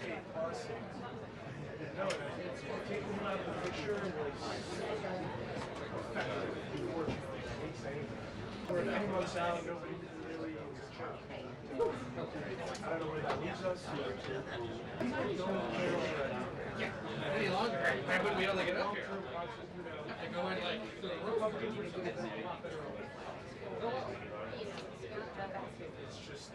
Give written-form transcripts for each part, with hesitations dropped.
No, taking him out of the picture was for a few months out, nobody really checked. I don't know where that leaves us. People don't care any longer. Why wouldn't we only get up here? I go in like to the Republicans would have been a lot better. It's just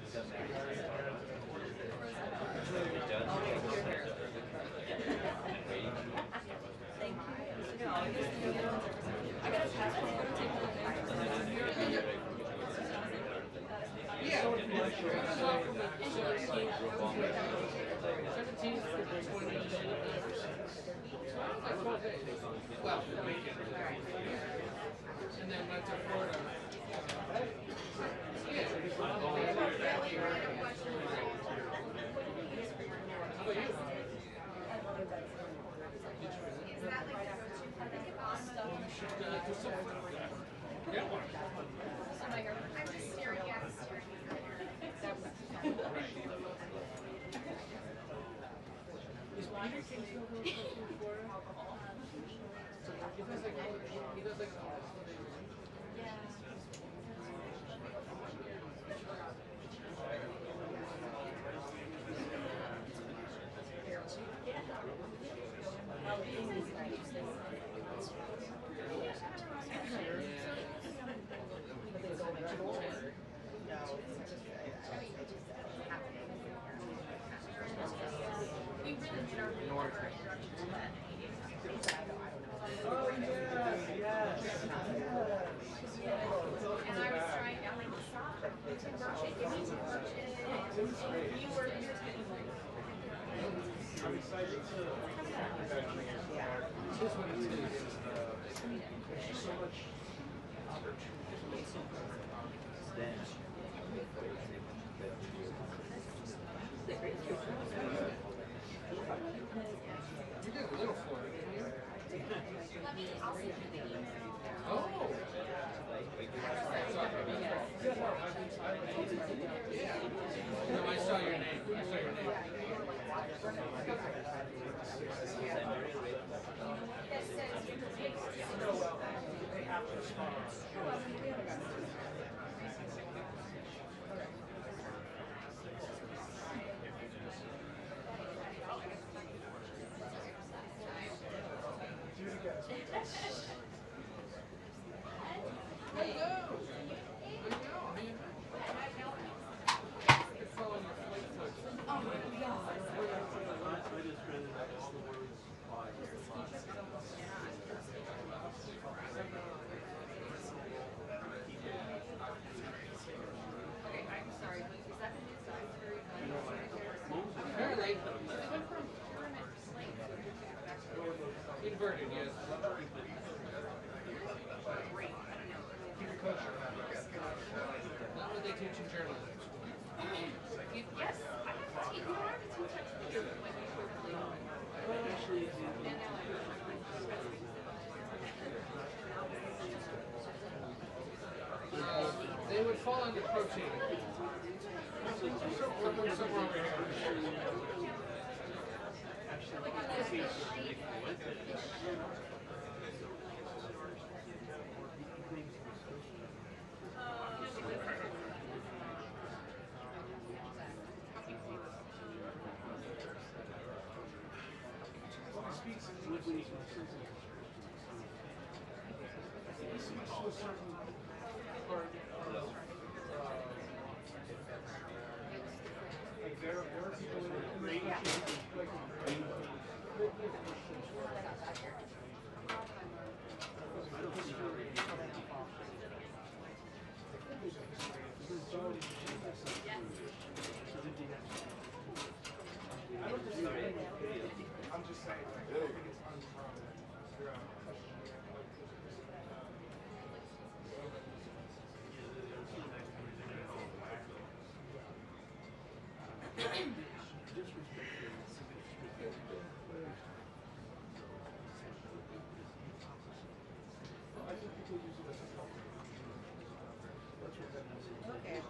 Well, the weekend. And then went to Florida. Yeah. How about you? I'm just staring at the steering wheel. Is Peter King still going to Florida? He does like I'm excited to there's just so much opportunity. You did a little Florida, didn't you? I'll send you the email. Oh! Yeah. No, I saw your name. I saw your name. Inverted, yes. Not what they teach in journalism. Yes, you don't have to teach us to do it. They would fall under protein. Somewhere over here. I'm just saying, like, I don't think it's uncommon. Okay,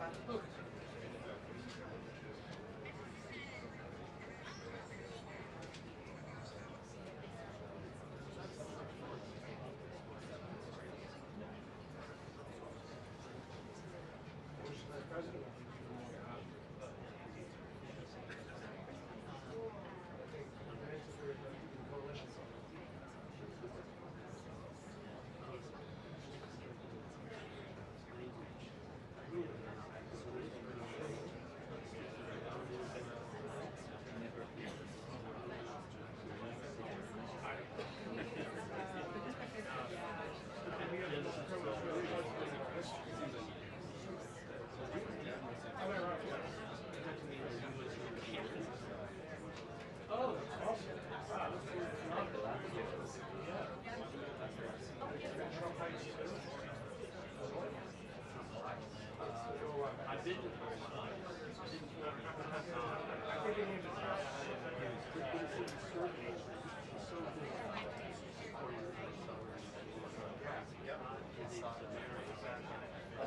That's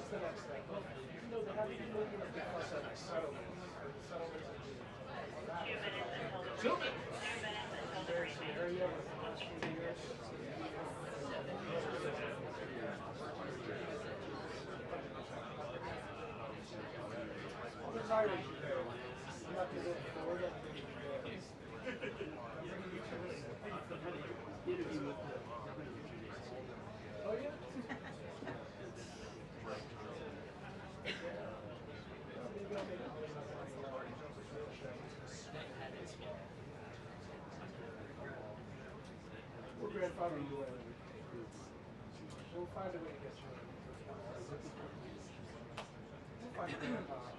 the next step. Even though they haven't been looking at the settlements, there's an area with the last few years. All the tires you pay. You have to go forward and then you pay. Oh yeah? We're grandfathered you in. We'll find a way to get you in. We'll find a way to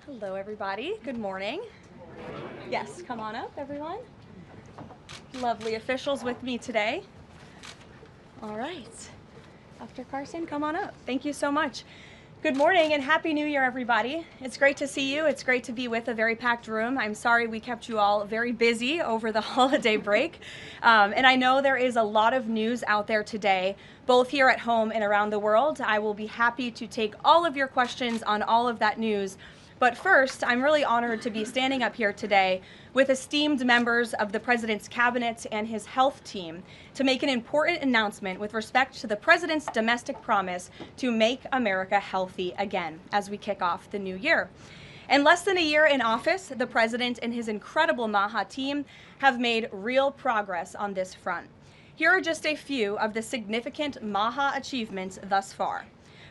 Hello, everybody. Good morning. Yes, come on up, everyone. Lovely officials with me today. All right. Dr. Carson, come on up. Thank you so much. Good morning and Happy New Year, everybody. It's great to see you. It's great to be with a very packed room. I'm sorry we kept you all very busy over the holiday break. And I know there is a lot of news out there today, both here at home and around the world. I will be happy to take all of your questions on all of that news. But first, I'm really honored to be standing up here today with esteemed members of the President's Cabinet and his health team to make an important announcement with respect to the President's domestic promise to make America healthy again as we kick off the new year. In less than a year in office, the President and his incredible MAHA team have made real progress on this front. Here are just a few of the significant MAHA achievements thus far.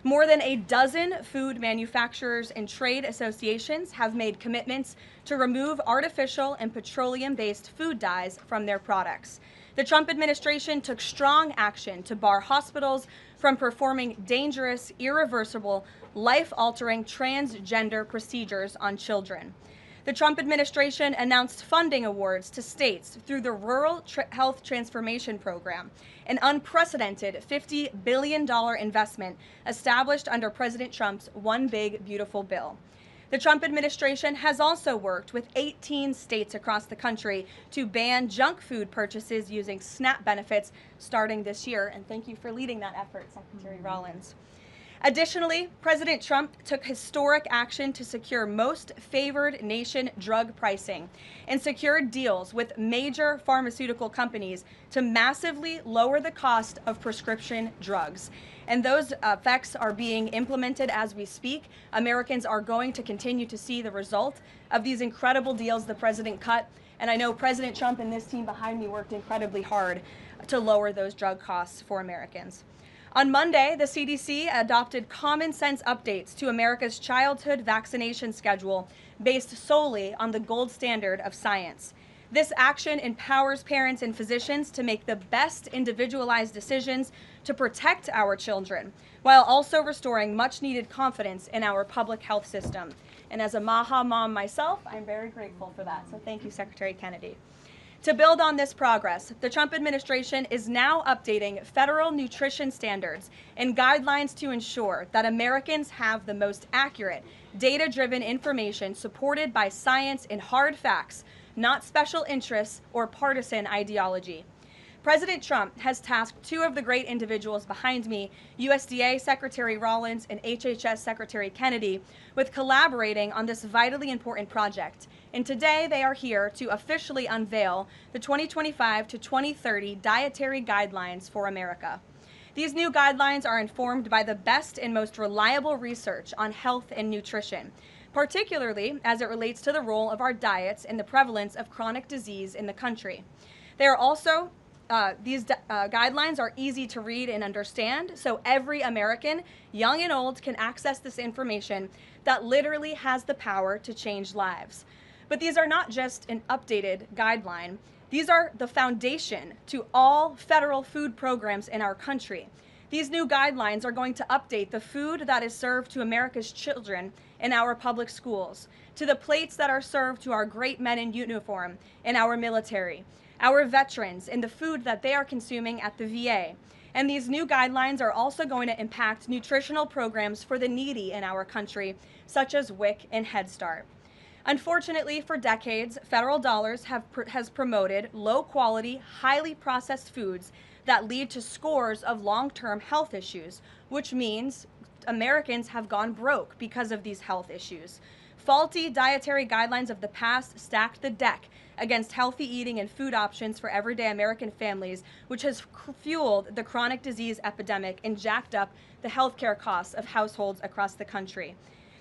More than a dozen food manufacturers and trade associations have made commitments to remove artificial and petroleum-based food dyes from their products. The Trump administration took strong action to bar hospitals from performing dangerous, irreversible, life-altering transgender procedures on children. The Trump administration announced funding awards to states through the Rural Health Transformation Program, an unprecedented $50 billion investment established under President Trump's One Big Beautiful Bill. The Trump administration has also worked with 18 states across the country to ban junk food purchases using SNAP benefits starting this year. And thank you for leading that effort, Secretary Rollins. Additionally, President Trump took historic action to secure most favored nation drug pricing and secured deals with major pharmaceutical companies to massively lower the cost of prescription drugs. And those effects are being implemented as we speak. Americans are going to continue to see the result of these incredible deals the president cut. And I know President Trump and this team behind me worked incredibly hard to lower those drug costs for Americans. On Monday, the CDC adopted common sense updates to America's childhood vaccination schedule based solely on the gold standard of science. This action empowers parents and physicians to make the best individualized decisions to protect our children, while also restoring much-needed confidence in our public health system. And as a MAHA mom myself, I'm very grateful for that. So thank you, Secretary Kennedy. To build on this progress, the Trump administration is now updating federal nutrition standards and guidelines to ensure that Americans have the most accurate, data-driven information supported by science and hard facts, not special interests or partisan ideology. President Trump has tasked two of the great individuals behind me, USDA Secretary Rollins and HHS Secretary Kennedy, with collaborating on this vitally important project. And today they are here to officially unveil the 2025 to 2030 dietary guidelines for America. These new guidelines are informed by the best and most reliable research on health and nutrition, particularly as it relates to the role of our diets and the prevalence of chronic disease in the country. They are also These guidelines are easy to read and understand, so every American, young and old, can access this information that literally has the power to change lives. But these are not just an updated guideline. These are the foundation to all federal food programs in our country. These new guidelines are going to update the food that is served to America's children in our public schools, to the plates that are served to our great men in uniform in our military, our veterans, and the food that they are consuming at the VA. And these new guidelines are also going to impact nutritional programs for the needy in our country, such as WIC and Head Start. Unfortunately, for decades, federal dollars has promoted low-quality, highly processed foods that lead to scores of long-term health issues, which means Americans have gone broke because of these health issues. Faulty dietary guidelines of the past stacked the deck against healthy eating and food options for everyday American families, which has fueled the chronic disease epidemic and jacked up the healthcare costs of households across the country.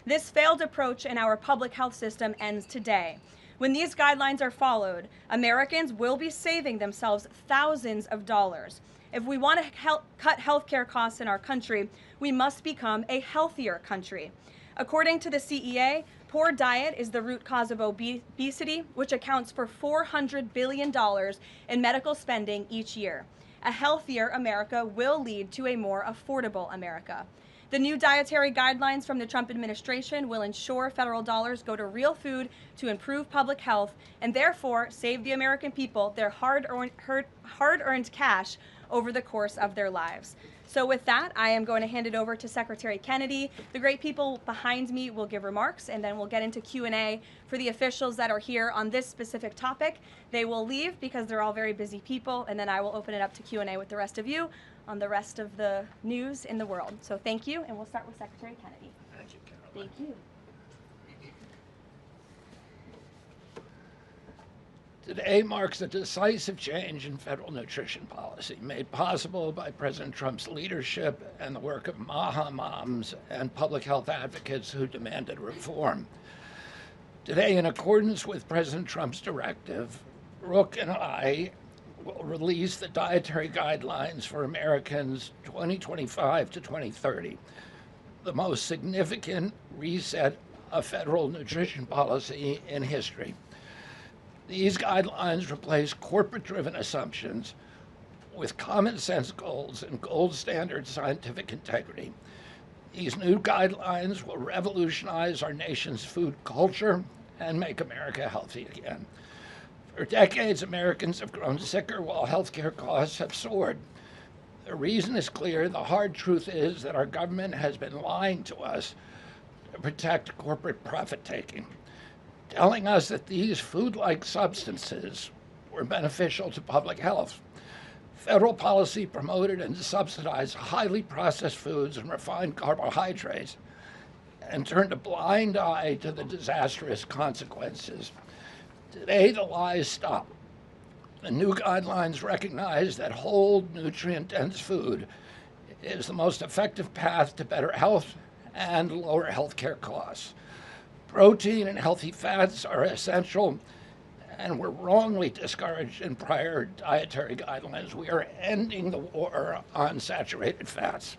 This failed approach in our public health system ends today. When these guidelines are followed, Americans will be saving themselves thousands of dollars. If we want to cut healthcare costs in our country, we must become a healthier country. According to the CEA, poor diet is the root cause of obesity, which accounts for $400 billion in medical spending each year. A healthier America will lead to a more affordable America. The new dietary guidelines from the Trump administration will ensure federal dollars go to real food to improve public health and therefore save the American people their hard-earned cash over the course of their lives. So with that, I am going to hand it over to Secretary Kennedy. The great people behind me will give remarks, and then we'll get into Q&A for the officials that are here on this specific topic. They will leave because they're all very busy people, and then I will open it up to Q&A with the rest of you on the rest of the news in the world. So thank you, and we'll start with Secretary Kennedy. Thank you, Karoline. Thank you. Today marks a decisive change in federal nutrition policy, made possible by President Trump's leadership and the work of MAHA moms and public health advocates who demanded reform. Today, in accordance with President Trump's directive, Brooke and I will release the dietary guidelines for Americans 2025 to 2030, the most significant reset of federal nutrition policy in history. These guidelines replace corporate-driven assumptions with common sense goals and gold standard scientific integrity. These new guidelines will revolutionize our nation's food culture and make America healthy again. For decades, Americans have grown sicker while healthcare costs have soared. The reason is clear. The hard truth is that our government has been lying to us to protect corporate profit-taking, telling us that these food-like substances were beneficial to public health. Federal policy promoted and subsidized highly processed foods and refined carbohydrates and turned a blind eye to the disastrous consequences. Today, the lies stop. The new guidelines recognize that whole, nutrient-dense food is the most effective path to better health and lower healthcare costs. Protein and healthy fats are essential and were wrongly discouraged in prior dietary guidelines. We are ending the war on saturated fats.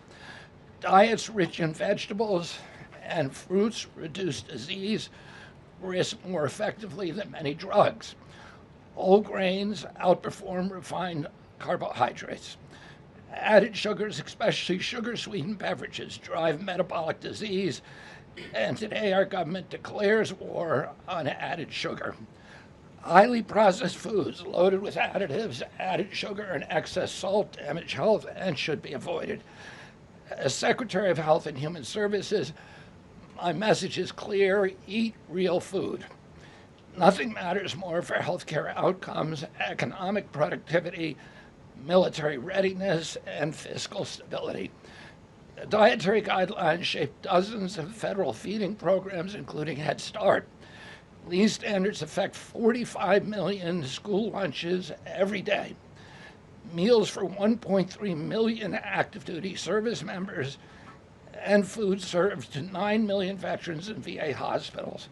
Diets rich in vegetables and fruits reduce disease risk more effectively than many drugs. Whole grains outperform refined carbohydrates. Added sugars, especially sugar-sweetened beverages, drive metabolic disease, and today our government declares war on added sugar. Highly processed foods loaded with additives, added sugar, and excess salt damage health and should be avoided. As Secretary of Health and Human Services, my message is clear: eat real food. Nothing matters more for healthcare outcomes, economic productivity, military readiness, and fiscal stability. The dietary guidelines shape dozens of federal feeding programs, including Head Start. These standards affect 45 million school lunches every day, meals for 1.3 million active duty service members, and food served to 9 million veterans in VA hospitals.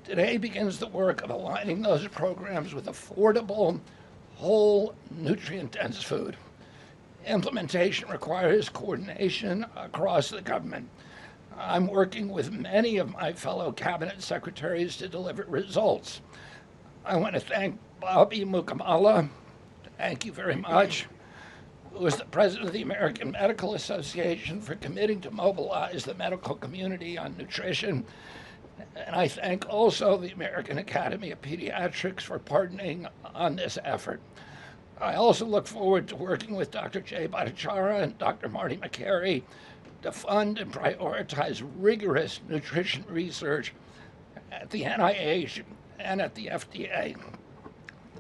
Today begins the work of aligning those programs with affordable, whole, nutrient-dense food. Implementation requires coordination across the government. I'm working with many of my fellow cabinet secretaries to deliver results. I want to thank Bobby Mukamala, thank you very much, who is the president of the American Medical Association, for committing to mobilize the medical community on nutrition. And I thank also the American Academy of Pediatrics for partnering on this effort. I also look forward to working with Dr. Jay Bhattacharya and Dr. Marty McCary to fund and prioritize rigorous nutrition research at the NIH and at the FDA.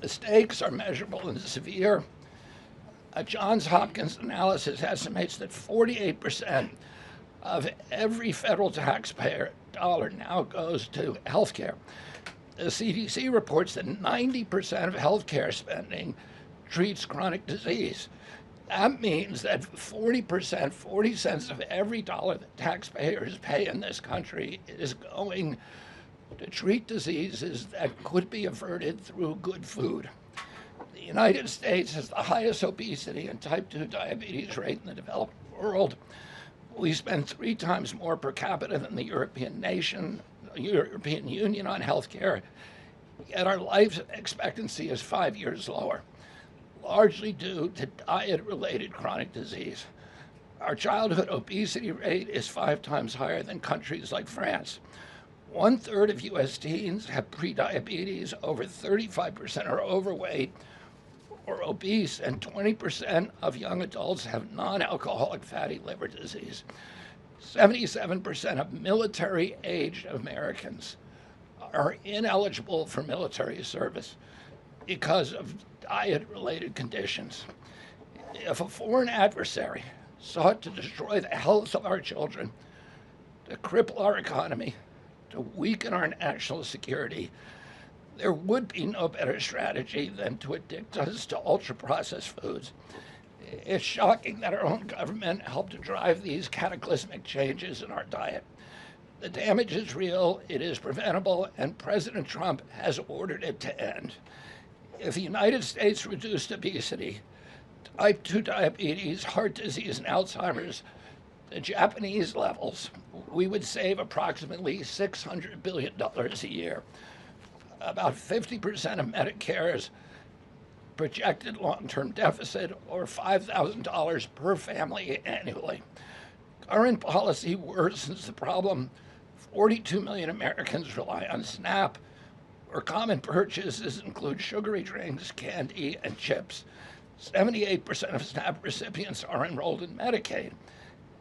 The stakes are measurable and severe. A Johns Hopkins analysis estimates that 48% of every federal taxpayer dollar now goes to healthcare. The CDC reports that 90% of healthcare spending treats chronic disease. That means that 40%, 40 cents of every dollar that taxpayers pay in this country is going to treat diseases that could be averted through good food. The United States has the highest obesity and type 2 diabetes rate in the developed world. We spend 3 times more per capita than the European Union on healthcare, yet our life expectancy is 5 years lower, largely due to diet-related chronic disease. Our childhood obesity rate is 5 times higher than countries like France. 1/3 of U.S. teens have prediabetes, over 35% are overweight, or obese, and 20% of young adults have non-alcoholic fatty liver disease. 77% of military-aged Americans are ineligible for military service because of diet-related conditions. If a foreign adversary sought to destroy the health of our children, to cripple our economy, to weaken our national security, there would be no better strategy than to addict us to ultra-processed foods. It's shocking that our own government helped to drive these cataclysmic changes in our diet. The damage is real, it is preventable, and President Trump has ordered it to end. If the United States reduced obesity, type 2 diabetes, heart disease, and Alzheimer's to Japanese levels, we would save approximately $600 billion a year. About 50% of Medicare's projected long-term deficit, or $5,000 per family annually. Current policy worsens the problem. 42 million Americans rely on SNAP, where common purchases include sugary drinks, candy, and chips. 78% of SNAP recipients are enrolled in Medicaid,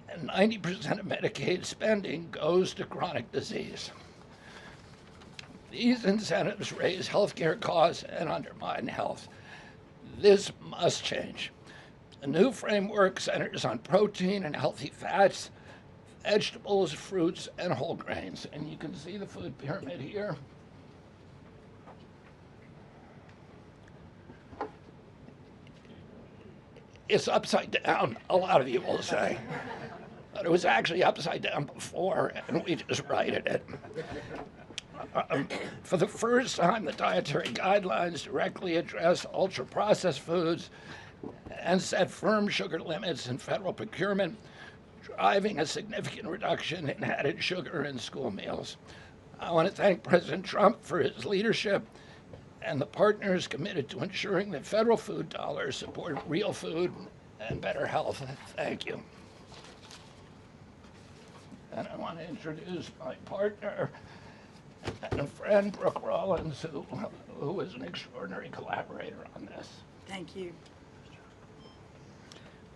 and 90% of Medicaid spending goes to chronic disease. These incentives raise healthcare costs and undermine health. This must change. The new framework centers on protein and healthy fats, vegetables, fruits, and whole grains. And you can see the food pyramid here. It's upside down, a lot of you will say. But it was actually upside down before, and we just righted it. For the first time, the dietary guidelines directly address ultra-processed foods and set firm sugar limits in federal procurement, driving a significant reduction in added sugar in school meals. I want to thank President Trump for his leadership and the partners committed to ensuring that federal food dollars support real food and better health. Thank you. And I want to introduce my partner and friend, Brooke Rollins, who is an extraordinary collaborator on this. Thank you.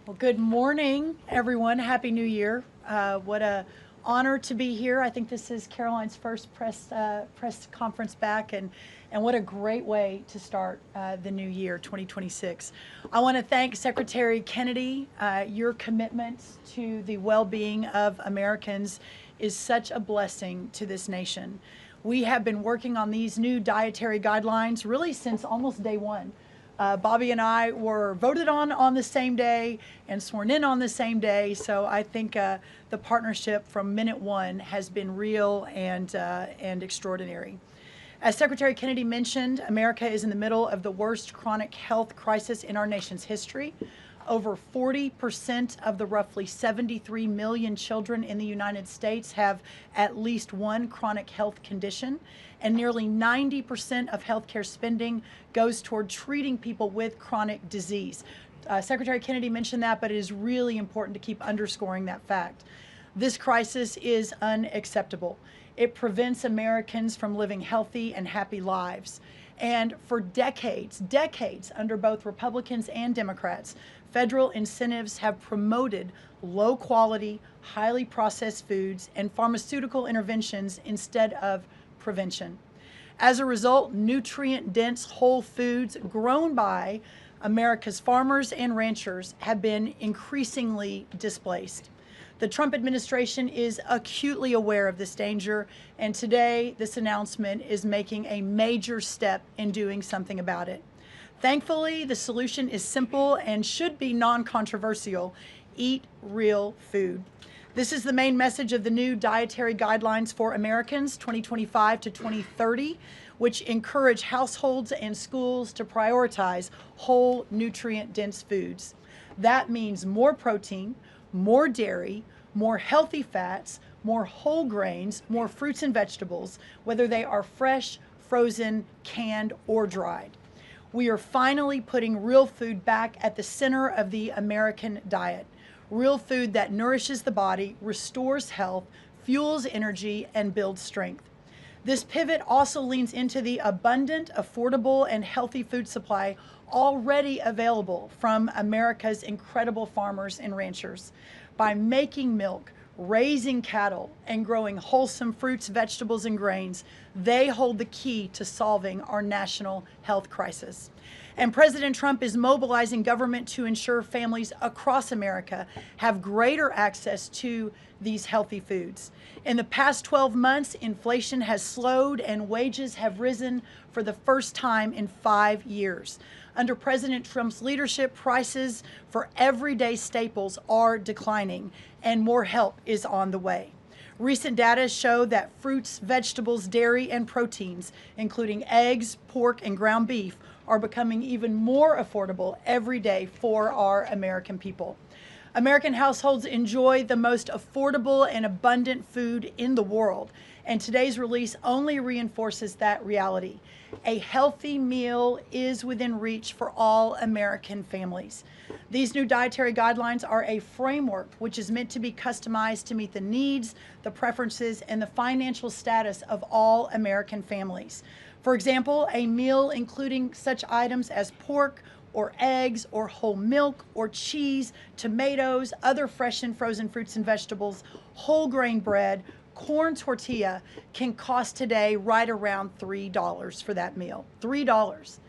Well, good morning, everyone. Happy New Year. What a honor to be here. I think this is Karoline's first press conference back, and what a great way to start the new year, 2026. I want to thank Secretary Kennedy. Your commitment to the well-being of Americans is such a blessing to this nation. We have been working on these new dietary guidelines really since almost day one. Bobby and I were voted on the same day and sworn in on the same day. So I think the partnership from minute one has been real and extraordinary. As Secretary Kennedy mentioned, America is in the middle of the worst chronic health crisis in our nation's history. Over 40% of the roughly 73 million children in the United States have at least one chronic health condition, and nearly 90% of healthcare spending goes toward treating people with chronic disease. Secretary Kennedy mentioned that, but it is really important to keep underscoring that fact. This crisis is unacceptable. It prevents Americans from living healthy and happy lives. And for decades under both Republicans and Democrats, federal incentives have promoted low quality, highly processed foods and pharmaceutical interventions instead of prevention. As a result, nutrient-dense whole foods grown by America's farmers and ranchers have been increasingly displaced. The Trump administration is acutely aware of this danger, and today this announcement is making a major step in doing something about it. Thankfully, the solution is simple and should be non-controversial. Eat real food. This is the main message of the new Dietary Guidelines for Americans 2025 to 2030, which encourage households and schools to prioritize whole, nutrient-dense foods. That means more protein, more dairy, more healthy fats, more whole grains, more fruits and vegetables, whether they are fresh, frozen, canned, or dried. We are finally putting real food back at the center of the American diet. Real food that nourishes the body, restores health, fuels energy, and builds strength. This pivot also leans into the abundant, affordable, and healthy food supply already available from America's incredible farmers and ranchers. By making milk, raising cattle, and growing wholesome fruits, vegetables, and grains, they hold the key to solving our national health crisis. And President Trump is mobilizing government to ensure families across America have greater access to these healthy foods. In the past 12 months, inflation has slowed and wages have risen for the first time in 5 years. Under President Trump's leadership, prices for everyday staples are declining and more help is on the way. Recent data show that fruits, vegetables, dairy, and proteins, including eggs, pork, and ground beef, are becoming even more affordable every day for our American people. American households enjoy the most affordable and abundant food in the world, and today's release only reinforces that reality. A healthy meal is within reach for all American families. These new dietary guidelines are a framework which is meant to be customized to meet the needs, the preferences, and the financial status of all American families. For example, a meal including such items as pork or eggs or whole milk or cheese, tomatoes, other fresh and frozen fruits and vegetables, whole grain bread, corn tortilla can cost today right around $3 for that meal. $3.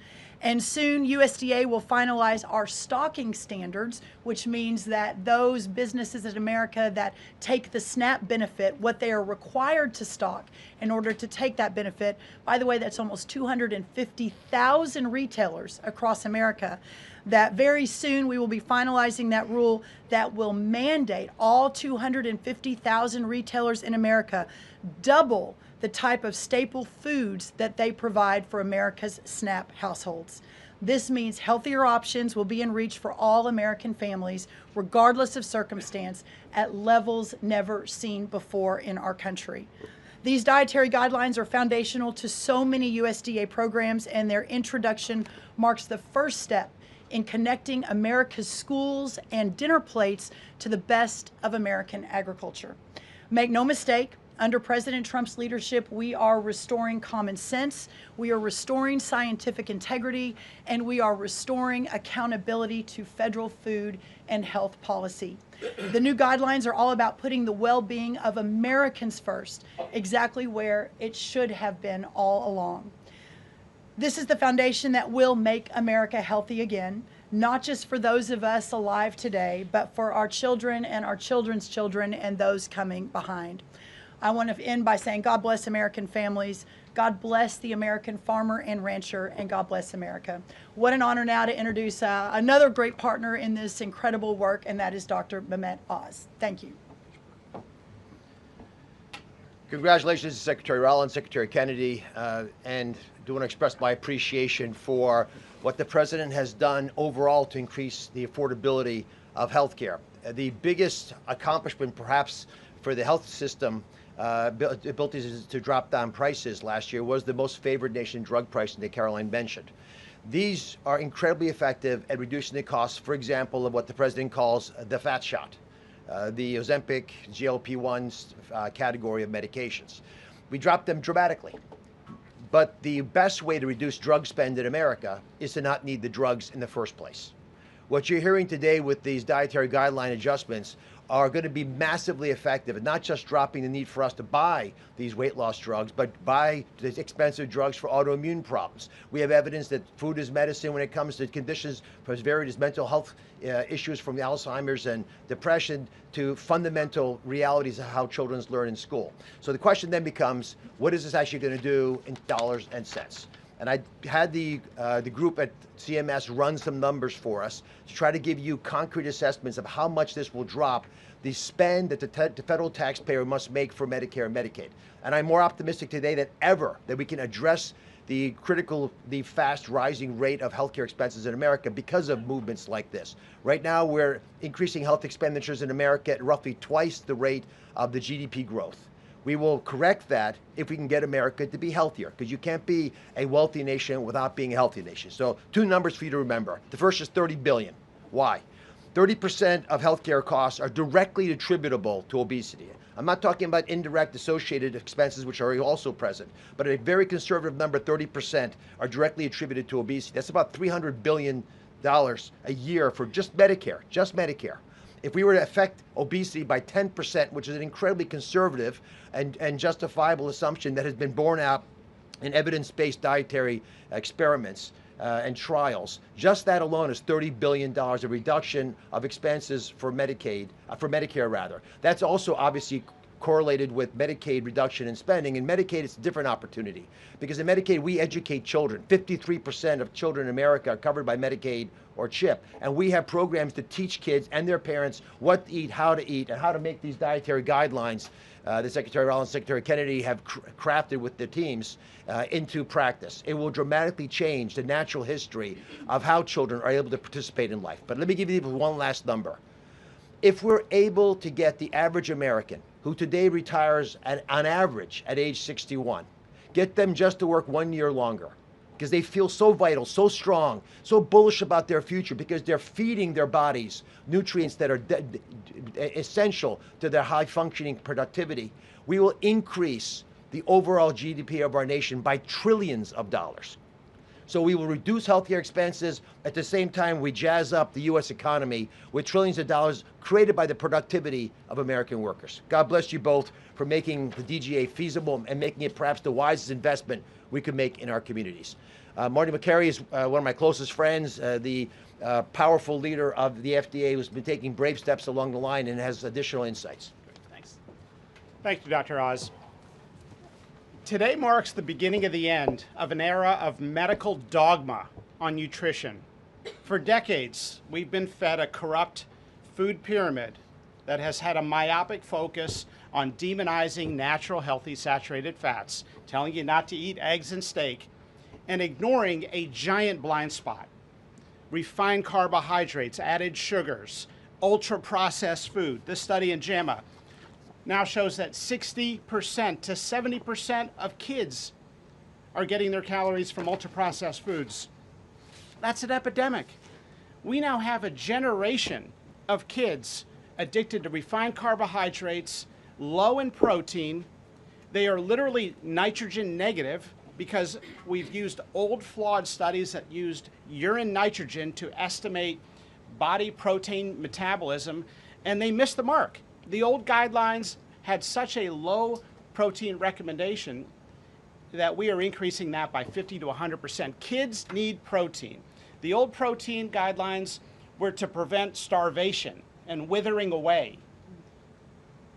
And soon USDA will finalize our stocking standards, which means that those businesses in America that take the SNAP benefit, what they are required to stock in order to take that benefit. By the way, that's almost 250,000 retailers across America. That very soon we will be finalizing that rule that will mandate all 250,000 retailers in America double the type of staple foods that they provide for America's SNAP households. This means healthier options will be in reach for all American families, regardless of circumstance, at levels never seen before in our country. These dietary guidelines are foundational to so many USDA programs, and their introduction marks the first step in connecting America's schools and dinner plates to the best of American agriculture. Make no mistake, under President Trump's leadership, we are restoring common sense, we are restoring scientific integrity, and we are restoring accountability to federal food and health policy. The new guidelines are all about putting the well-being of Americans first, exactly where it should have been all along. This is the foundation that will make America healthy again, not just for those of us alive today, but for our children and our children's children and those coming behind. I want to end by saying God bless American families, God bless the American farmer and rancher, and God bless America. What an honor now to introduce another great partner in this incredible work, and that is Dr. Mehmet Oz. Thank you. Congratulations to Secretary Rollins, Secretary Kennedy, and do want to express my appreciation for what the President has done overall to increase the affordability of health care. The biggest accomplishment perhaps for the health system abilities to drop down prices last year was the most favored nation drug pricing that Karoline mentioned. These are incredibly effective at reducing the costs, for example, of what the President calls the fat shot, the Ozempic, GLP-1s category of medications. We dropped them dramatically. But the best way to reduce drug spend in America is to not need the drugs in the first place. What you're hearing today with these dietary guideline adjustments are going to be massively effective, and not just dropping the need for us to buy these weight loss drugs, but buy these expensive drugs for autoimmune problems. We have evidence that food is medicine when it comes to conditions as varied as mental health issues, from Alzheimer's and depression to fundamental realities of how children learn in school. So the question then becomes, what is this actually going to do in dollars and cents? And I had the group at CMS run some numbers for us to try to give you concrete assessments of how much this will drop the spend that the federal taxpayer must make for Medicare and Medicaid. And I'm more optimistic today than ever that we can address the fast rising rate of healthcare expenses in America because of movements like this. Right now, we're increasing health expenditures in America at roughly twice the rate of the GDP growth. We will correct that if we can get America to be healthier, because you can't be a wealthy nation without being a healthy nation. So 2 numbers for you to remember. The first is $30 billion. Why? 30% of healthcare costs are directly attributable to obesity. I'm not talking about indirect associated expenses, which are also present, but a very conservative number, 30%, are directly attributed to obesity. That's about $300 billion a year for just Medicare, If we were to affect obesity by 10%, which is an incredibly conservative and justifiable assumption that has been borne out in evidence-based dietary experiments and trials, just that alone is $30 billion of reduction of expenses for Medicare rather. That's also obviously correlated with Medicaid reduction in spending. In Medicaid, it's a different opportunity because in Medicaid, we educate children. 53% of children in America are covered by Medicaid or CHIP, and we have programs to teach kids and their parents what to eat, and how to make these dietary guidelines that Secretary Rollins, Secretary Kennedy have crafted with their teams into practice. It will dramatically change the natural history of how children are able to participate in life. But let me give you one last number. If we're able to get the average American, who today retires on average at age 61, get them just to work 1 year longer, because they feel so vital, so strong, so bullish about their future, because they're feeding their bodies nutrients that are essential to their high-functioning productivity, we will increase the overall GDP of our nation by trillions of dollars. So we will reduce healthcare expenses. At the same time, we jazz up the U.S. economy with trillions of dollars created by the productivity of American workers. God bless you both for making the DGA feasible and making it perhaps the wisest investment we could make in our communities. Marty Makary is one of my closest friends, the powerful leader of the FDA who's been taking brave steps along the line and has additional insights. Thanks. Thank you, Dr. Oz. Today marks the beginning of the end of an era of medical dogma on nutrition. For decades, we've been fed a corrupt food pyramid that has had a myopic focus on demonizing natural, healthy, saturated fats, telling you not to eat eggs and steak, and ignoring a giant blind spot: refined carbohydrates, added sugars, ultra-processed food. This study in JAMA now shows that 60% to 70% of kids are getting their calories from ultra-processed foods. That's an epidemic. We now have a generation of kids addicted to refined carbohydrates, low in protein. They are literally nitrogen negative because we've used old flawed studies that used urine nitrogen to estimate body protein metabolism, and they missed the mark. The old guidelines had such a low protein recommendation that we are increasing that by 50 to 100%. Kids need protein. The old protein guidelines were to prevent starvation and withering away.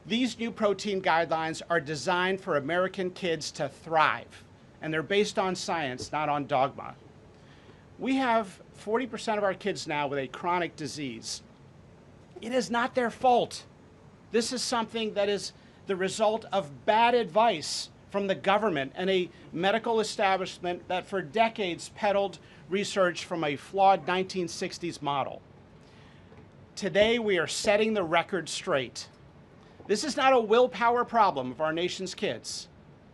These new protein guidelines are designed for American kids to thrive, and they're based on science, not on dogma. We have 40% of our kids now with a chronic disease. It is not their fault. This is something that is the result of bad advice from the government and a medical establishment that for decades peddled research from a flawed 1960s model. Today, we are setting the record straight. This is not a willpower problem of our nation's kids.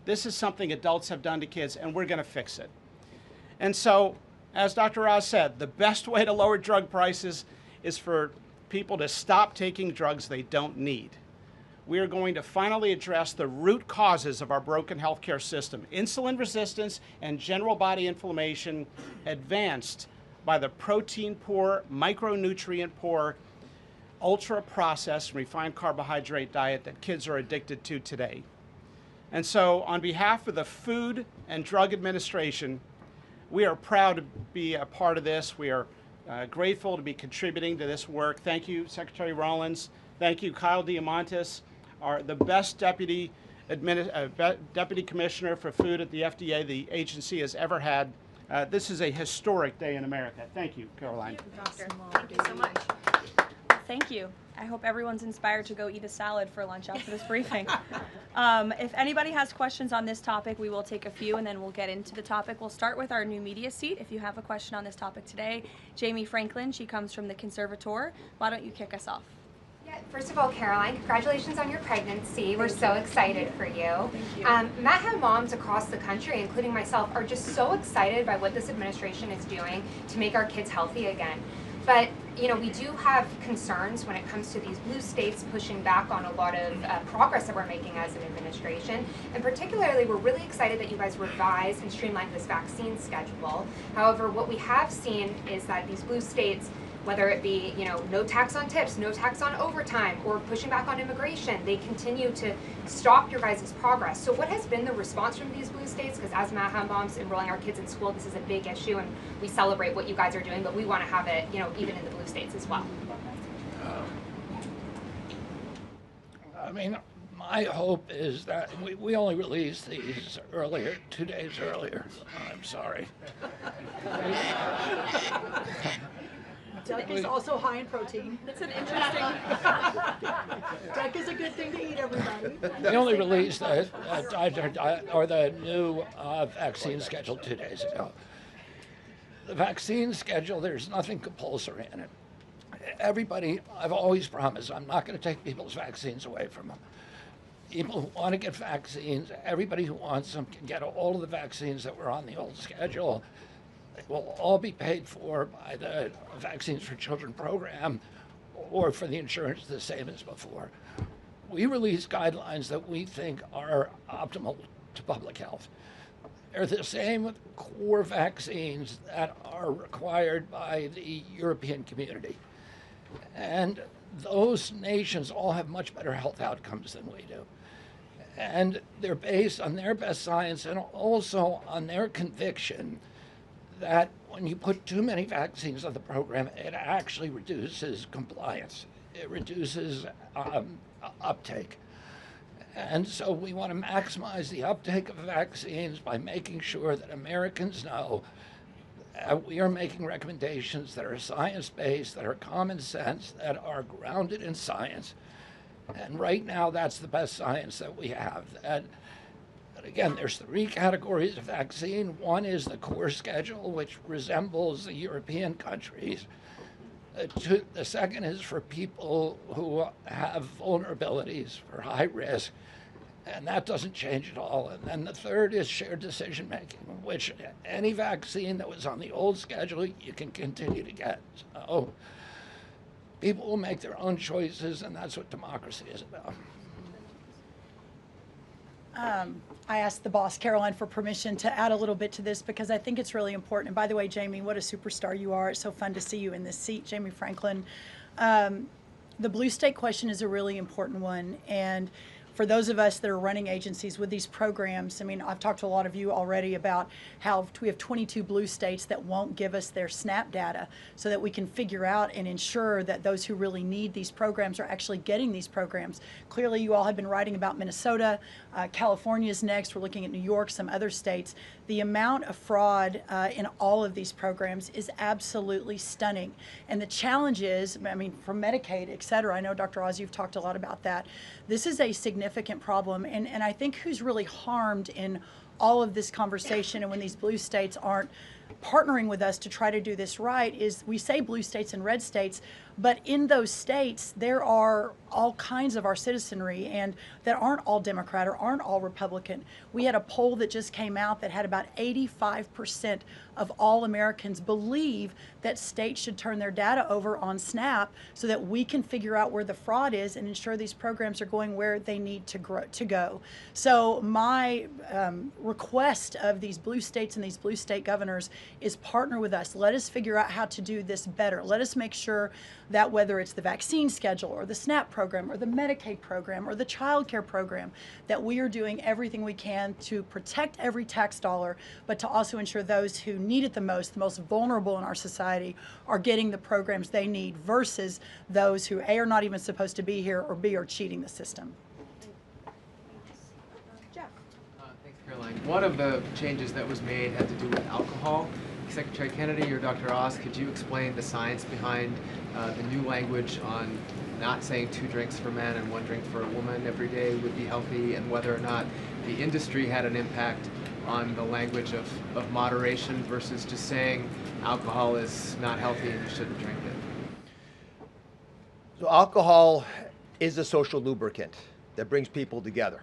This is something adults have done to kids, and we're going to fix it. And so, as Dr. Oz said, the best way to lower drug prices is for people to stop taking drugs they don't need. We are going to finally address the root causes of our broken healthcare system: insulin resistance and general body inflammation, advanced by the protein-poor, micronutrient-poor, ultra-processed, refined carbohydrate diet that kids are addicted to today. And so, on behalf of the Food and Drug Administration, we are proud to be a part of this. We are grateful to be contributing to this work. Thank you, Secretary Rollins. Thank you, Kyle Diamantis, the best deputy commissioner for food at the FDA the agency has ever had. This is a historic day in America. Thank you, Karoline. Thank you so much. Thank you. I hope everyone's inspired to go eat a salad for lunch after this briefing. If anybody has questions on this topic, we will take a few and then we'll get into the topic. We'll start with our new media seat. If you have a question on this topic today, Jamie Franklin, she comes from the Conservator. Why don't you kick us off? Yeah, first of all, Caroline, congratulations on your pregnancy. We're so excited for you. MAHA moms across the country, including myself, are just so excited by what this administration is doing to make our kids healthy again. But we do have concerns when it comes to these blue states pushing back on a lot of progress that we're making as an administration. And particularly, we're really excited that you guys revised and streamlined this vaccine schedule. However, what we have seen is that these blue states, whether it be no tax on tips, no tax on overtime, or pushing back on immigration, they continue to stop your guys' progress. So what has been the response from these blue states? Because as MAHA moms enrolling our kids in school, this is a big issue, and we celebrate what you guys are doing, but we want to have it even in the blue states as well. I mean, my hope is that we only released these earlier, 2 days earlier. I'm sorry. Duck is also high in protein. It's an interesting. Duck is a good thing to eat, everybody. We only released the new vaccine schedule 2 days ago. The vaccine schedule, there's nothing compulsory in it. Everybody, I've always promised, I'm not going to take people's vaccines away from them. People who want to get vaccines, everybody who wants them can get all of the vaccines that were on the old schedule. They will all be paid for by the Vaccines for Children program or for the insurance the same as before. We release guidelines that we think are optimal to public health. They're the same with core vaccines that are required by the European community. And those nations all have much better health outcomes than we do. And they're based on their best science and also on their conviction that when you put too many vaccines on the program, it actually reduces compliance. It reduces uptake. And so we want to maximize the uptake of vaccines by making sure that Americans know that we are making recommendations that are science-based, that are common sense, that are grounded in science. And right now, that's the best science that we have. Again, there's 3 categories of vaccine. One is the core schedule, which resembles the European countries. The second is for people who have vulnerabilities, for high risk, and that doesn't change at all. And then the third is shared decision making, which any vaccine that was on the old schedule, you can continue to get. So people will make their own choices, and that's what democracy is about. I asked the boss, Karoline, for permission to add a little bit to this because I think it's really important. And by the way, Jamie, what a superstar you are. It's so fun to see you in this seat, Jamie Franklin. The blue state question is a really important one. And for those of us that are running agencies with these programs, I mean, I've talked to a lot of you already about how we have 22 blue states that won't give us their SNAP data so that we can figure out and ensure that those who really need these programs are actually getting these programs. Clearly, you all have been writing about Minnesota. California is next. We're looking at New York, some other states. The amount of fraud in all of these programs is absolutely stunning. And the challenge is, I mean, for Medicaid, et cetera, I know, Dr. Oz, you've talked a lot about that. This is a significant problem. And I think who's really harmed in all of this conversation and when these blue states aren't partnering with us to try to do this right is we say blue states and red states, but in those states, there are all kinds of our citizenry and that aren't all Democrat or aren't all Republican. We had a poll that just came out that had about 85% of all Americans believe that states should turn their data over on SNAP so that we can figure out where the fraud is and ensure these programs are going where they need to go. So my request of these blue states and these blue state governors is partner with us. Let us figure out how to do this better. Let us make sure that whether it's the vaccine schedule or the SNAP program or the Medicaid program or the child care program, that we are doing everything we can to protect every tax dollar, but to also ensure those who need it the most vulnerable in our society, are getting the programs they need versus those who A, are not even supposed to be here, or B, are cheating the system. Jeff. Thanks, Caroline. One of the changes that was made had to do with alcohol. Secretary Kennedy or Dr. Oz, could you explain the science behind the new language on not saying 2 drinks for men and 1 drink for a woman every day would be healthy, and whether or not the industry had an impact on the language of moderation versus just saying alcohol is not healthy and you shouldn't drink it? So alcohol is a social lubricant that brings people together.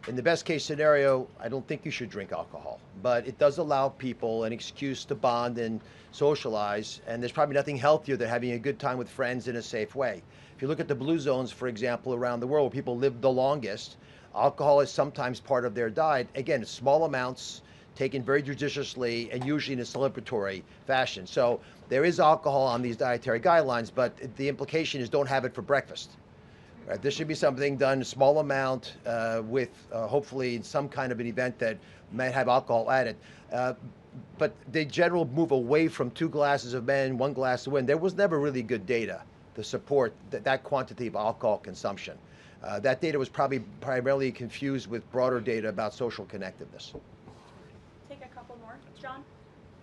In the best case scenario, I don't think you should drink alcohol, but it does allow people an excuse to bond and socialize, and there's probably nothing healthier than having a good time with friends in a safe way. If you look at the blue zones, for example, around the world where people live the longest, alcohol is sometimes part of their diet. Again, small amounts, taken very judiciously, and usually in a celebratory fashion. So there is alcohol on these dietary guidelines, but the implication is don't have it for breakfast. Right? This should be something done in a small amount with hopefully some kind of an event that might have alcohol added. But the general move away from 2 glasses of men, 1 glass of women, there was never really good data to support that quantity of alcohol consumption. That data was probably primarily confused with broader data about social connectiveness. Take a couple more. John?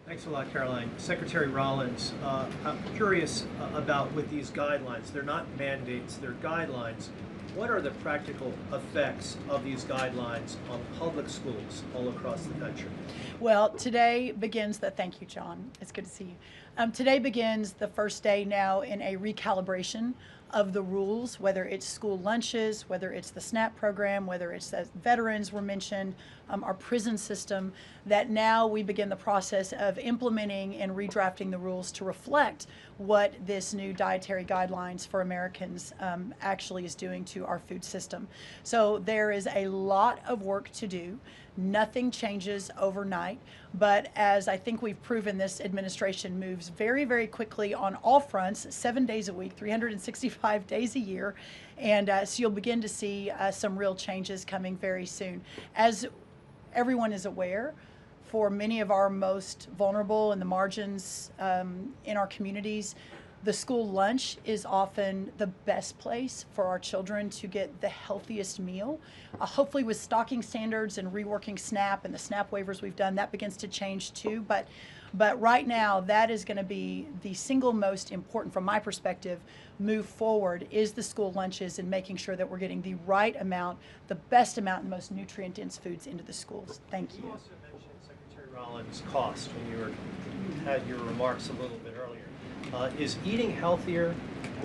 Thanks a lot, Karoline. Secretary Rollins, I'm curious about with these guidelines. They're not mandates, they're guidelines. What are the practical effects of these guidelines on public schools all across the country? Well, today begins thank you, John. It's good to see you. Today begins the first day now in a recalibration of the rules, whether it's school lunches, whether it's the SNAP program, whether it's as veterans were mentioned, our prison system, that now we begin the process of implementing and redrafting the rules to reflect what this new dietary guidelines for Americans actually is doing to our food system. So there is a lot of work to do. Nothing changes overnight, but as I think we've proven, this administration moves very, very quickly on all fronts, 7 days a week, 365 days a year, and so you'll begin to see some real changes coming very soon. As everyone is aware, for many of our most vulnerable in the margins in our communities, the school lunch is often the best place for our children to get the healthiest meal. Hopefully with stocking standards and reworking SNAP and the SNAP waivers we've done, that begins to change too. But right now, that is going to be the single most important, from my perspective, move forward, is the school lunches and making sure that we're getting the right amount, the best amount and most nutrient-dense foods into the schools. Thank you. You also mentioned, Secretary Rollins, cost when you had your remarks a little bit earlier. Is eating healthier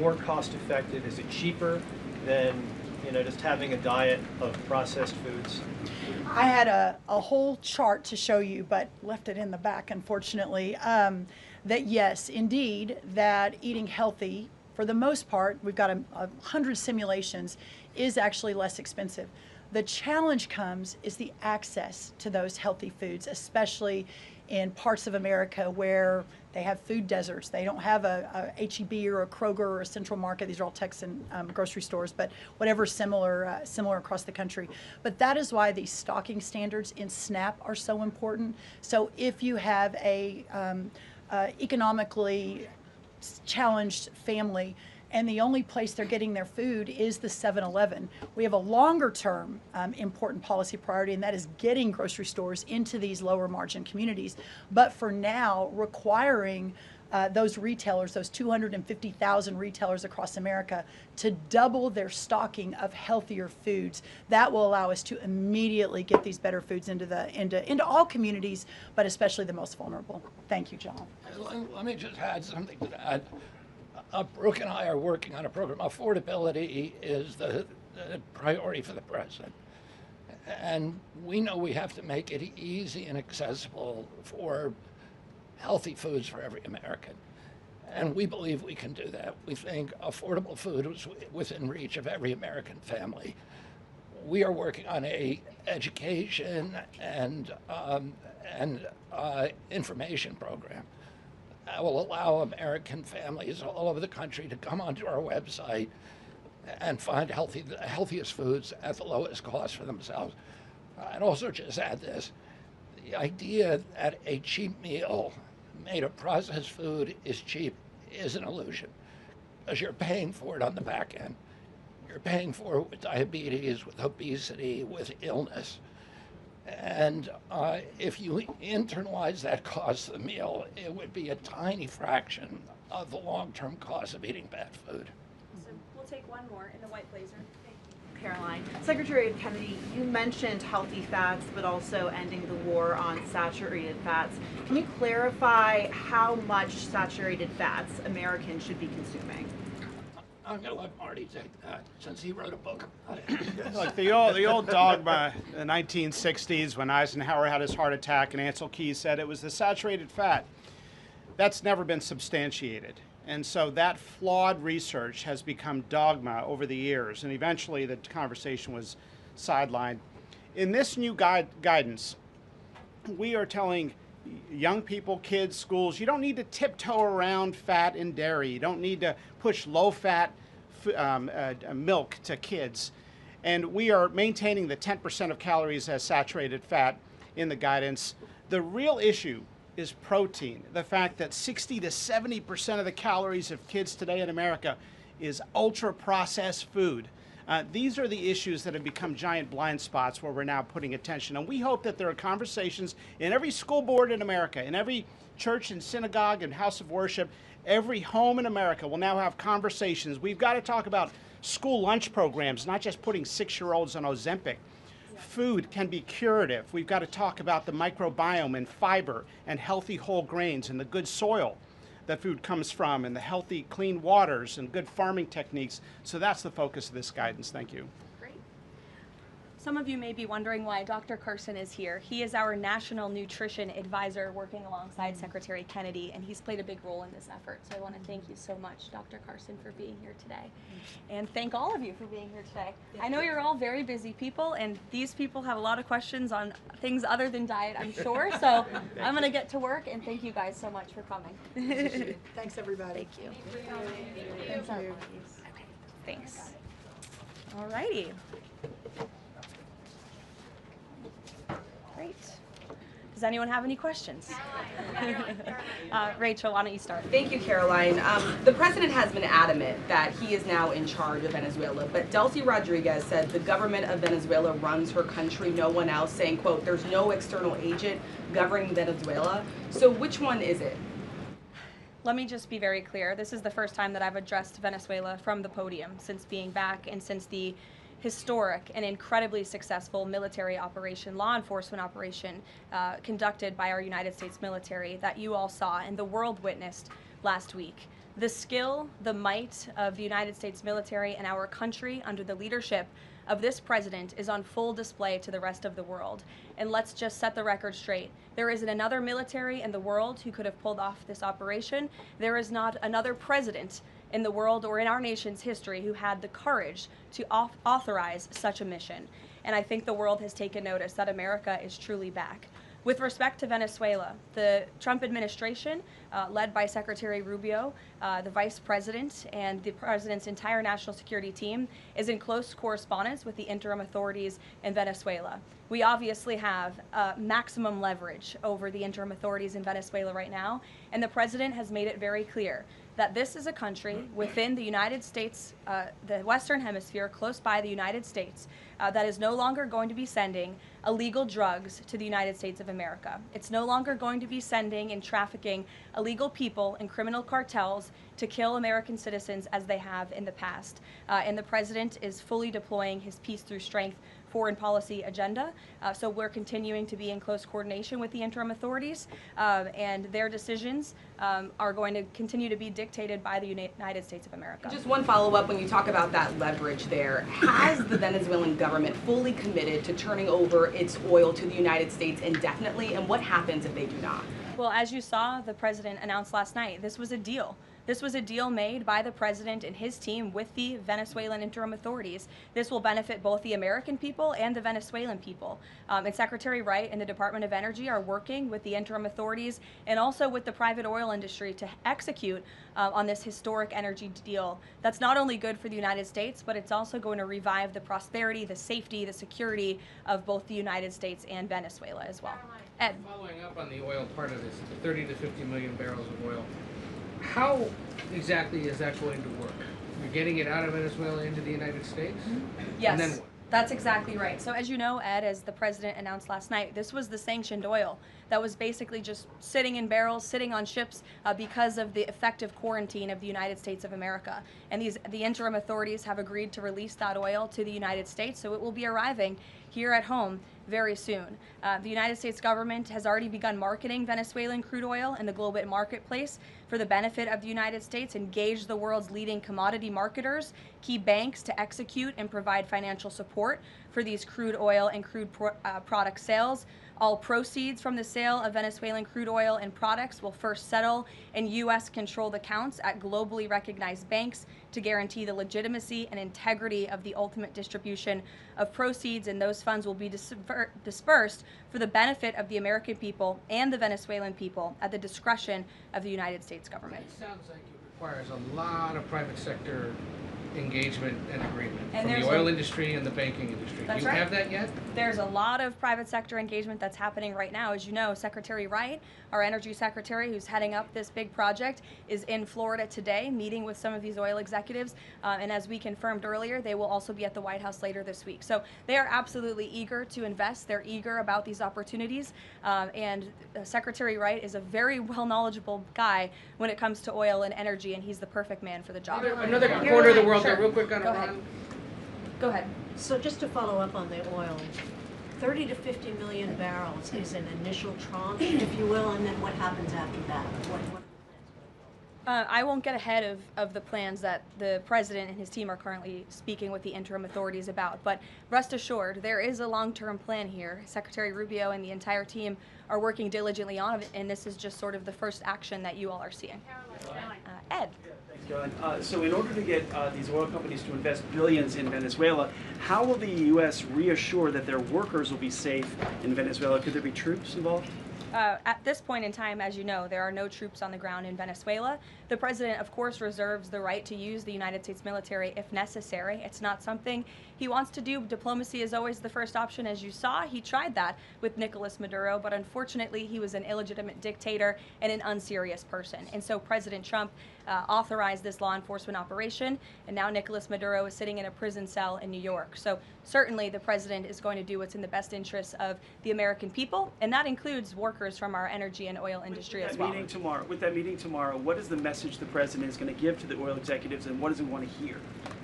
more cost effective? Is it cheaper than just having a diet of processed foods? I had a whole chart to show you, but left it in the back, unfortunately, that yes, indeed, that eating healthy, for the most part, we've got 100 simulations, is actually less expensive. The challenge is the access to those healthy foods, especially in parts of America where they have food deserts. They don't have a H-E-B or a Kroger or a Central Market. These are all Texan grocery stores, but whatever similar across the country. But that is why these stocking standards in SNAP are so important. So if you have a economically challenged family, and the only place they're getting their food is the 7-Eleven. We have a longer term important policy priority, and that is getting grocery stores into these lower margin communities. But for now, requiring those retailers, those 250,000 retailers across America, to double their stocking of healthier foods. That will allow us to immediately get these better foods into all communities, but especially the most vulnerable. Thank you, John. Let me just add something to that. Brooke and I are working on a program. Affordability is the priority for the president. And we know we have to make it easy and accessible for healthy foods for every American. And we believe we can do that. We think affordable food is within reach of every American family. We are working on a education and information program that will allow American families all over the country to come onto our website and find the healthiest foods at the lowest cost for themselves. I'd also just add this. The idea that a cheap meal made of processed food is cheap is an illusion, because you're paying for it on the back end. You're paying for it with diabetes, with obesity, with illness. And if you internalize that cost of the meal, it would be a tiny fraction of the long-term cost of eating bad food. So we'll take one more in the white blazer. Thank you. Caroline. Secretary Kennedy, you mentioned healthy fats, but also ending the war on saturated fats. Can you clarify how much saturated fats Americans should be consuming? I'm going to let Marty take that since he wrote a book about it. Look, the old dogma in the 1960s when Eisenhower had his heart attack and Ansel Keys said it was the saturated fat. That's never been substantiated. And so that flawed research has become dogma over the years, and eventually the conversation was sidelined. In this new guidance, we are telling young people, kids, schools, you don't need to tiptoe around fat and dairy. You don't need to push low-fat milk to kids. And we are maintaining the 10% of calories as saturated fat in the guidance. The real issue is protein. The fact that 60 to 70% of the calories of kids today in America is ultra-processed food. These are the issues that have become giant blind spots where we're now putting attention. And we hope that there are conversations in every school board in America, in every church and synagogue and house of worship, every home in America will now have conversations. We've got to talk about school lunch programs, not just putting 6-year-olds on Ozempic. Food can be curative. We've got to talk about the microbiome and fiber and healthy whole grains and the good soil that food comes from and the healthy clean waters and good farming techniques. So that's the focus of this guidance. Thank you. Great. Some of you may be wondering why Dr. Carson is here. He is our National Nutrition Advisor working alongside Secretary Kennedy, and he's played a big role in this effort. So I want to thank you so much, Dr. Carson, for being here today. And thank all of you for being here today. I know you're all very busy people, and these people have a lot of questions on things other than diet, I'm sure. So I'm going to get to work, and thank you guys so much for coming. Thanks, everybody. Thank you. Thank you. Okay, thanks. All righty. Great. Does anyone have any questions? Rachel, why don't you start? Thank you, Caroline. The president has been adamant that he is now in charge of Venezuela, but Delcy Rodriguez said the government of Venezuela runs her country, no one else, saying, quote, there's no external agent governing Venezuela. So which one is it? Let me just be very clear. This is the first time that I've addressed Venezuela from the podium since being back and since the historic and incredibly successful military operation, law enforcement operation conducted by our United States military that you all saw and the world witnessed last week. The skill, the might of the United States military and our country under the leadership of this president is on full display to the rest of the world. And let's just set the record straight. There isn't another military in the world who could have pulled off this operation. There is not another president in the world or in our nation's history who had the courage to authorize such a mission. And I think the world has taken notice that America is truly back. With respect to Venezuela, the Trump administration, led by Secretary Rubio, the vice president, and the president's entire national security team, is in close correspondence with the interim authorities in Venezuela. We obviously have maximum leverage over the interim authorities in Venezuela right now, and the president has made it very clear that this is a country within the United States, the Western Hemisphere, close by the United States, that is no longer going to be sending illegal drugs to the United States of America. It's no longer going to be sending and trafficking illegal people and criminal cartels to kill American citizens as they have in the past. And the president is fully deploying his peace through strength foreign policy agenda. So we're continuing to be in close coordination with the interim authorities, and their decisions are going to continue to be dictated by the United States of America. Just one follow-up, when you talk about that leverage there, has the Venezuelan government fully committed to turning over its oil to the United States indefinitely, and what happens if they do not? Well, as you saw, the president announced last night, this was a deal. This was a deal made by the president and his team with the Venezuelan interim authorities. This will benefit both the American people and the Venezuelan people. And Secretary Wright and the Department of Energy are working with the interim authorities and also with the private oil industry to execute on this historic energy deal. That's not only good for the United States, but it's also going to revive the prosperity, the safety, the security of both the United States and Venezuela as well. Ed. Following up on the oil part of this, the 30 to 50 million barrels of oil, how exactly is that going to work? You're getting it out of Venezuela into the United States? Yes. And then what? That's exactly right. So as you know, Ed, as the president announced last night, this was the sanctioned oil that was basically just sitting in barrels, sitting on ships because of the effective quarantine of the United States of America. And the interim authorities have agreed to release that oil to the United States, so it will be arriving here at home very soon. The United States government has already begun marketing Venezuelan crude oil in the global marketplace for the benefit of the United States, engaged the world's leading commodity marketers, key banks to execute and provide financial support for these crude oil and crude product sales. All proceeds from the sale of Venezuelan crude oil and products will first settle in U.S.-controlled accounts at globally recognized banks to guarantee the legitimacy and integrity of the ultimate distribution of proceeds, and those funds will be dispersed for the benefit of the American people and the Venezuelan people at the discretion of the United States government. It sounds like it requires a lot of private sector engagement and agreement And from the oil industry and the banking industry. Do you have that yet? There's a lot of private sector engagement that's happening right now. As you know, Secretary Wright, our energy secretary who's heading up this big project, is in Florida today meeting with some of these oil executives. And as we confirmed earlier, they will also be at the White House later this week. So they are absolutely eager to invest. They're eager about these opportunities. And Secretary Wright is a very well knowledgeable guy when it comes to oil and energy, and he's the perfect man for the job. Another corner of the world, real quick on Go Iran. ahead. Go ahead. So just to follow up on the oil, 30 to 50 million barrels is an initial tranche, if you will, and then what happens after that? What I won't get ahead of the plans that the president and his team are currently speaking with the interim authorities about, but rest assured, there is a long-term plan here. Secretary Rubio and the entire team are working diligently on it, and this is just sort of the first action that you all are seeing. Ed. Thanks, Caroline. So in order to get these oil companies to invest billions in Venezuela, how will the U.S. reassure that their workers will be safe in Venezuela? Could there be troops involved? At this point in time, as you know, there are no troops on the ground in Venezuela. The president, of course, reserves the right to use the United States military if necessary. It's not something he wants to do. Diplomacy is always the first option, as you saw. He tried that with Nicolas Maduro, but unfortunately, he was an illegitimate dictator and an unserious person. And so President Trump authorized this law enforcement operation, and now Nicolas Maduro is sitting in a prison cell in New York. So certainly the president is going to do what's in the best interests of the American people, and that includes workers from our energy and oil industry as well. With that meeting tomorrow, what is the message the president is going to give to the oil executives, and what does he want to hear?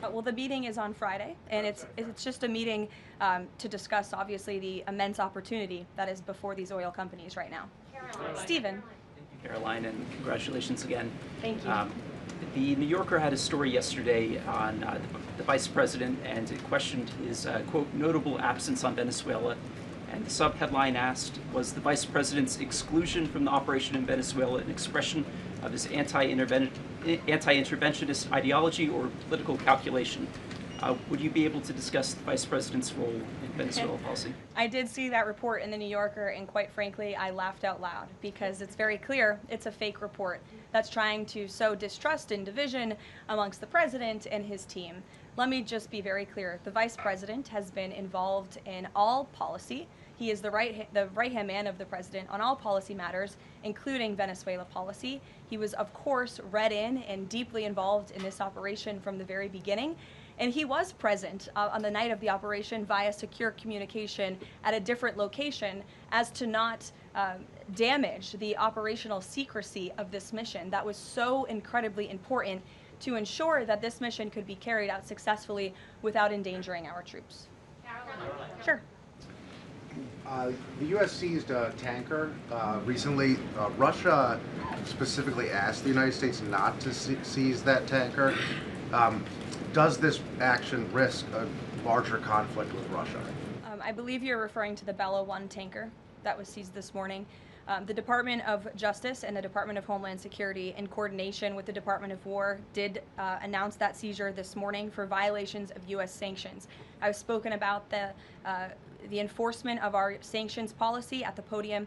Well, the meeting is on Friday, and it's just a meeting to discuss, obviously, the immense opportunity that is before these oil companies right now. Stephen. Caroline, and congratulations again. Thank you. The New Yorker had a story yesterday on the vice president, and it questioned his, quote, notable absence on Venezuela. And the sub-headline asked, was the vice president's exclusion from the operation in Venezuela an expression of his anti-interventionist ideology or political calculation? Would you be able to discuss the vice president's role in Venezuela policy? I did see that report in the New Yorker, and quite frankly, I laughed out loud because it's very clear it's a fake report that's trying to sow distrust and division amongst the president and his team. Let me just be very clear. The vice president has been involved in all policy. He is the right-hand man of the president on all policy matters, including Venezuela policy. He was, of course, read in and deeply involved in this operation from the very beginning. And he was present on the night of the operation via secure communication at a different location as to not damage the operational secrecy of this mission that was so incredibly important to ensure that this mission could be carried out successfully without endangering our troops. Sure. The U.S. seized a tanker recently. Russia specifically asked the United States not to seize that tanker. Does this action risk a larger conflict with Russia? I believe you're referring to the Bella 1 tanker that was seized this morning. The Department of Justice and the Department of Homeland Security, in coordination with the Department of War, did announce that seizure this morning for violations of U.S. sanctions. I've spoken about the enforcement of our sanctions policy at the podium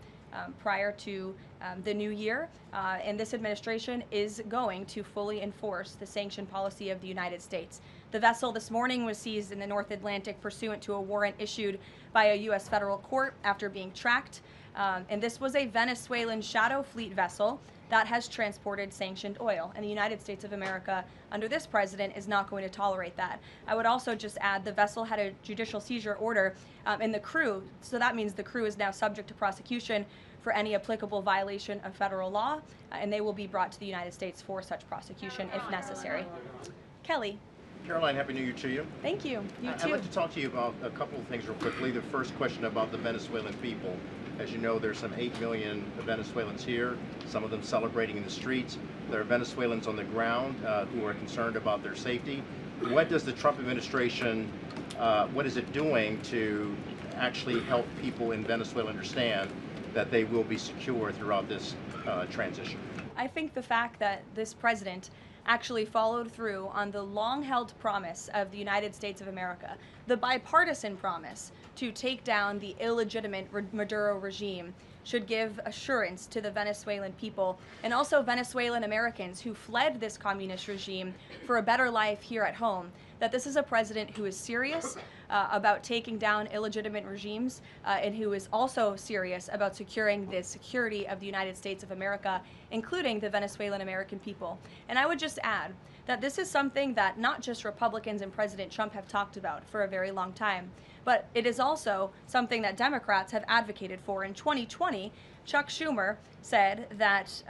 prior to the new year, and this administration is going to fully enforce the sanction policy of the United States. The vessel this morning was seized in the North Atlantic pursuant to a warrant issued by a U.S. federal court after being tracked, and this was a Venezuelan shadow fleet vessel that has transported sanctioned oil, and the United States of America, under this president, is not going to tolerate that. I would also just add the vessel had a judicial seizure order in the crew, so that means the crew is now subject to prosecution for any applicable violation of federal law, and they will be brought to the United States for such prosecution if necessary. Kelly. Caroline, Happy New Year to you. Thank you. You I'd too. like to talk to you about a couple of things real quickly. The first question about the Venezuelan people. As you know, there's some 8 million Venezuelans here, some of them celebrating in the streets. There are Venezuelans on the ground who are concerned about their safety. What does the Trump administration, what is it doing to actually help people in Venezuela understand that they will be secure throughout this transition? I think the fact that this president actually followed through on the long-held promise of the United States of America, the bipartisan promise to take down the illegitimate Maduro regime, should give assurance to the Venezuelan people and also Venezuelan Americans who fled this communist regime for a better life here at home, that this is a president who is serious about taking down illegitimate regimes and who is also serious about securing the security of the United States of America, including the Venezuelan American people. And I would just add that this is something that not just Republicans and President Trump have talked about for a very long time, but it is also something that Democrats have advocated for. In 2020, Chuck Schumer said that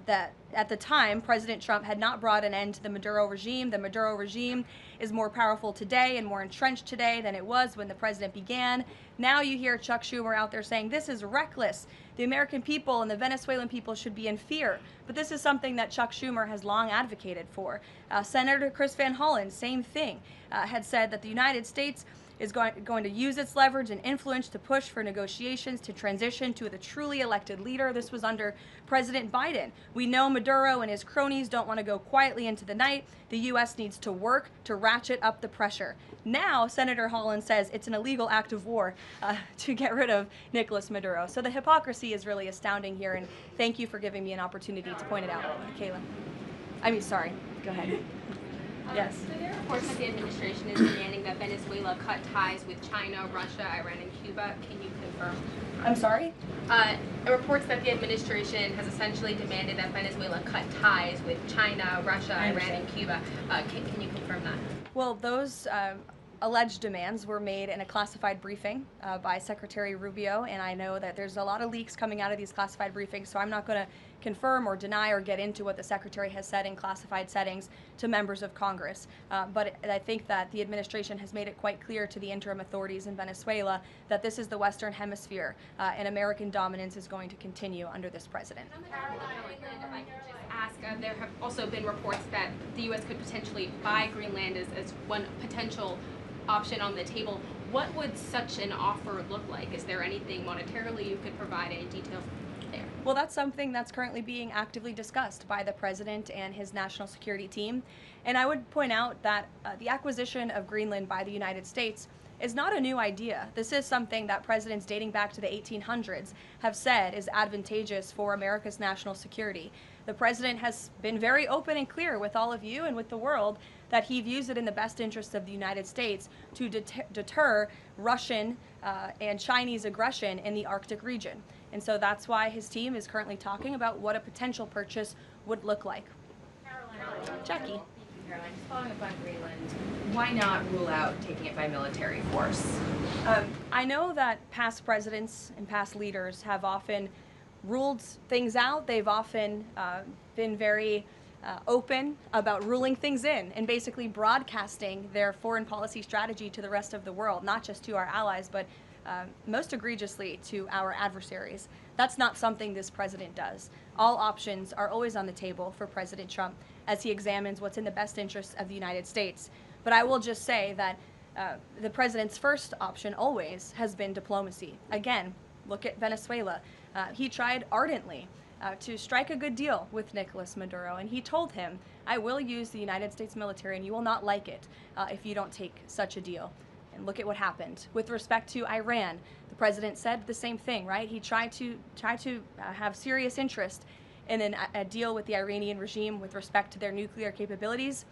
that at the time, President Trump had not brought an end to the Maduro regime. The Maduro regime is more powerful today and more entrenched today than it was when the president began. Now you hear Chuck Schumer out there saying this is reckless. The American people and the Venezuelan people should be in fear. But this is something that Chuck Schumer has long advocated for. Senator Chris Van Hollen, same thing, had said that the United States is going to use its leverage and influence to push for negotiations to transition to the truly elected leader. This was under President Biden. We know Maduro and his cronies don't want to go quietly into the night. The U.S. needs to work to ratchet up the pressure. Now, Senator Holland says it's an illegal act of war to get rid of Nicolas Maduro. So the hypocrisy is really astounding here, and thank you for giving me an opportunity to point it out, Kayla. I mean, sorry. Go ahead. Yes. So there are reports that the administration is demanding that Venezuela cut ties with China, Russia, Iran, and Cuba. Can you confirm? I'm sorry? Reports that the administration has essentially demanded that Venezuela cut ties with China, Russia, Iran, and Cuba. Can you confirm that? Well, those alleged demands were made in a classified briefing by Secretary Rubio, and I know that there's a lot of leaks coming out of these classified briefings, so I'm not going to confirm or deny or get into what the Secretary has said in classified settings to members of Congress. But I think that the administration has made it quite clear to the interim authorities in Venezuela that this is the Western Hemisphere, and American dominance is going to continue under this president. If I could just ask, there have also been reports that the U.S. could potentially buy Greenland as one potential option on the table. What would such an offer look like? Is there anything monetarily you could provide, any details there? Well, that's something that's currently being actively discussed by the president and his national security team. And I would point out that the acquisition of Greenland by the United States is not a new idea. This is something that presidents dating back to the 1800s have said is advantageous for America's national security. The president has been very open and clear with all of you and with the world that he views it in the best interest of the United States to deter Russian and Chinese aggression in the Arctic region. And so that's why his team is currently talking about what a potential purchase would look like. Caroline. Jackie. Caroline, just following up on Greenland, why not rule out taking it by military force? I know that past presidents and past leaders have often ruled things out. They've often been very open about ruling things in and basically broadcasting their foreign policy strategy to the rest of the world, not just to our allies, but most egregiously to our adversaries. That's not something this president does. All options are always on the table for President Trump as he examines what's in the best interest of the United States. But I will just say that the president's first option always has been diplomacy. Again, look at Venezuela. He tried ardently to strike a good deal with Nicolas Maduro, and he told him, I will use the United States military and you will not like it if you don't take such a deal. And look at what happened. With respect to Iran, the president said the same thing, right? He tried to have serious interest in a deal with the Iranian regime with respect to their nuclear capabilities.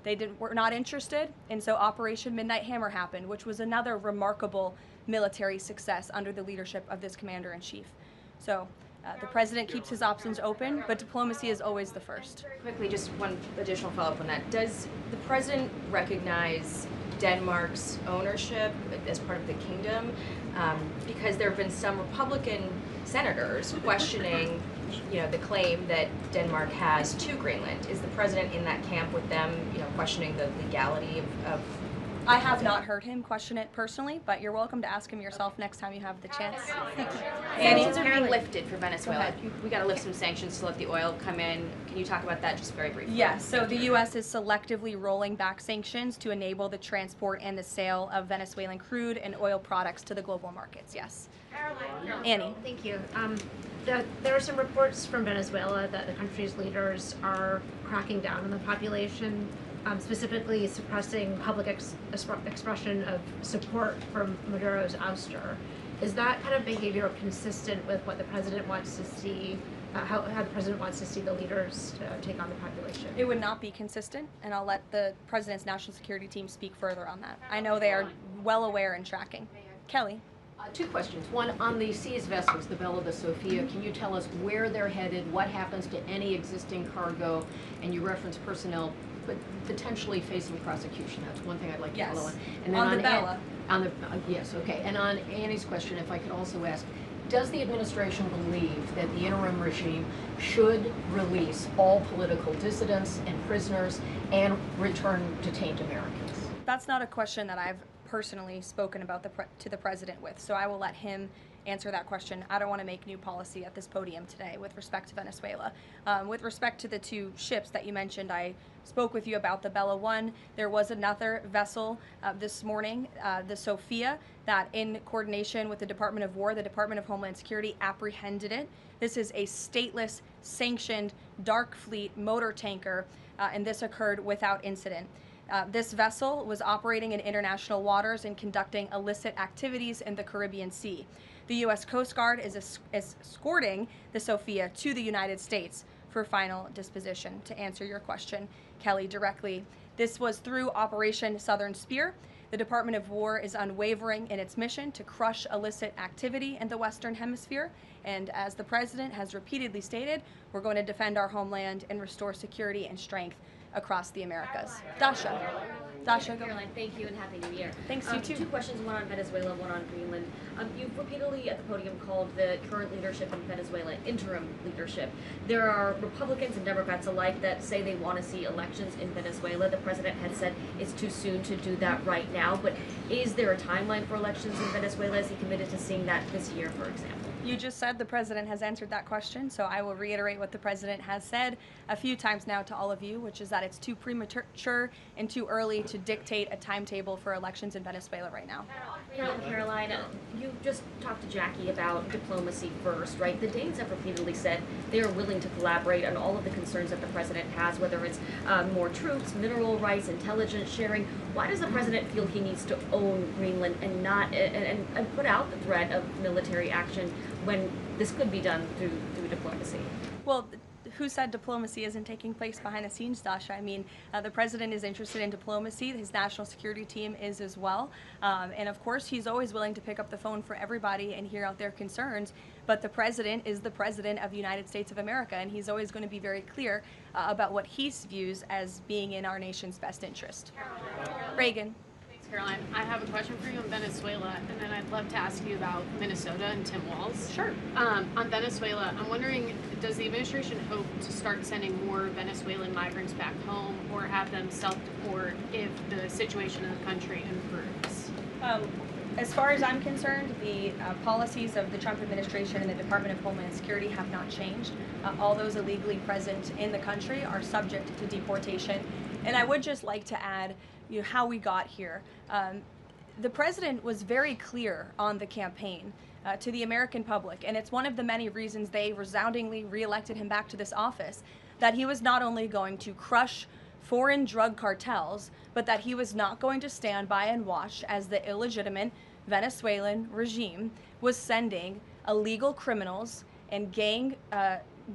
They were not interested, and so Operation Midnight Hammer happened, which was another remarkable military success under the leadership of this commander-in-chief. So the president keeps his options open, but diplomacy is always the first. Quickly, just one additional follow-up on that. Does the president recognize Denmark's ownership as part of the kingdom, because there have been some Republican senators questioning, the claim that Denmark has to Greenland. Is the president in that camp with them, questioning the legality of I have not heard him question it personally, but you're welcome to ask him yourself next time you have the chance. Sanctions are being lifted for Venezuela. We got to lift some sanctions to let the oil come in. Can you talk about that just very briefly? Yes, so the U.S. is selectively rolling back sanctions to enable the transport and the sale of Venezuelan crude and oil products to the global markets, yes. Karoline. Annie. Thank you. There are some reports from Venezuela that the country's leaders are cracking down on the population, specifically suppressing public expression of support for Maduro's ouster. Is that kind of behavior consistent with what the president wants to see, how the president wants to see the leaders take on the population? It would not be consistent, and I'll let the president's national security team speak further on that. I know they are well aware and tracking. Kelly. Two questions. One, on the seized vessels, the Bella, the Sophia, can you tell us where they're headed, what happens to any existing cargo, and you reference personnel but potentially facing prosecution? That's one thing I'd like to follow on. And then on the Bella. Yes, okay. And on Annie's question, if I could also ask, does the administration believe that the interim regime should release all political dissidents and prisoners and return detained Americans? That's not a question that I've personally spoken about to the president with, so I will let him answer that question. I don't want to make new policy at this podium today with respect to Venezuela. With respect to the two ships that you mentioned, I spoke with you about the Bella 1. There was another vessel this morning, the Sophia, that in coordination with the Department of War, the Department of Homeland Security apprehended it. This is a stateless, sanctioned, dark fleet motor tanker, and this occurred without incident. This vessel was operating in international waters and conducting illicit activities in the Caribbean Sea. The U.S. Coast Guard is escorting the Sophia to the United States for final disposition. To answer your question, Kelly, directly, this was through Operation Southern Spear. The Department of War is unwavering in its mission to crush illicit activity in the Western Hemisphere. And as the President has repeatedly stated, we're going to defend our homeland and restore security and strength across the Americas. Dasha. Dasha, go. Caroline, thank you and Happy New Year. Thanks, you too. Two questions, one on Venezuela, one on Greenland. You've repeatedly at the podium called the current leadership in Venezuela interim leadership. There are Republicans and Democrats alike that say they want to see elections in Venezuela. The president had said it's too soon to do that right now, but is there a timeline for elections in Venezuela? Is he committed to seeing that this year, for example? You just said the president has answered that question, so I will reiterate what the president has said a few times now to all of you, which is that it's too premature and too early to dictate a timetable for elections in Venezuela right now. Karoline, you just talked to Jackie about diplomacy first, right? The Danes have repeatedly said they are willing to collaborate on all of the concerns that the president has, whether it's more troops, mineral rights, intelligence sharing. Why does the president feel he needs to own Greenland and not and put out the threat of military action when this could be done through diplomacy? Well, who said diplomacy isn't taking place behind the scenes, Dasha? I mean, the president is interested in diplomacy. His national security team is as well. And of course, he's always willing to pick up the phone for everybody and hear out their concerns. But the president is the president of the United States of America, and he's always going to be very clear about what he views as being in our nation's best interest. Reagan. Caroline, I have a question for you on Venezuela, and then I'd love to ask you about Minnesota and Tim Walz. Sure. On Venezuela, I'm wondering, does the administration hope to start sending more Venezuelan migrants back home or have them self-deport if the situation in the country improves? As far as I'm concerned, the policies of the Trump administration and the Department of Homeland Security have not changed. All those illegally present in the country are subject to deportation. And I would just like to add how we got here. The president was very clear on the campaign to the American public, and it's one of the many reasons they resoundingly reelected him back to this office, that he was not only going to crush foreign drug cartels, but that he was not going to stand by and watch as the illegitimate Venezuelan regime was sending illegal criminals and gang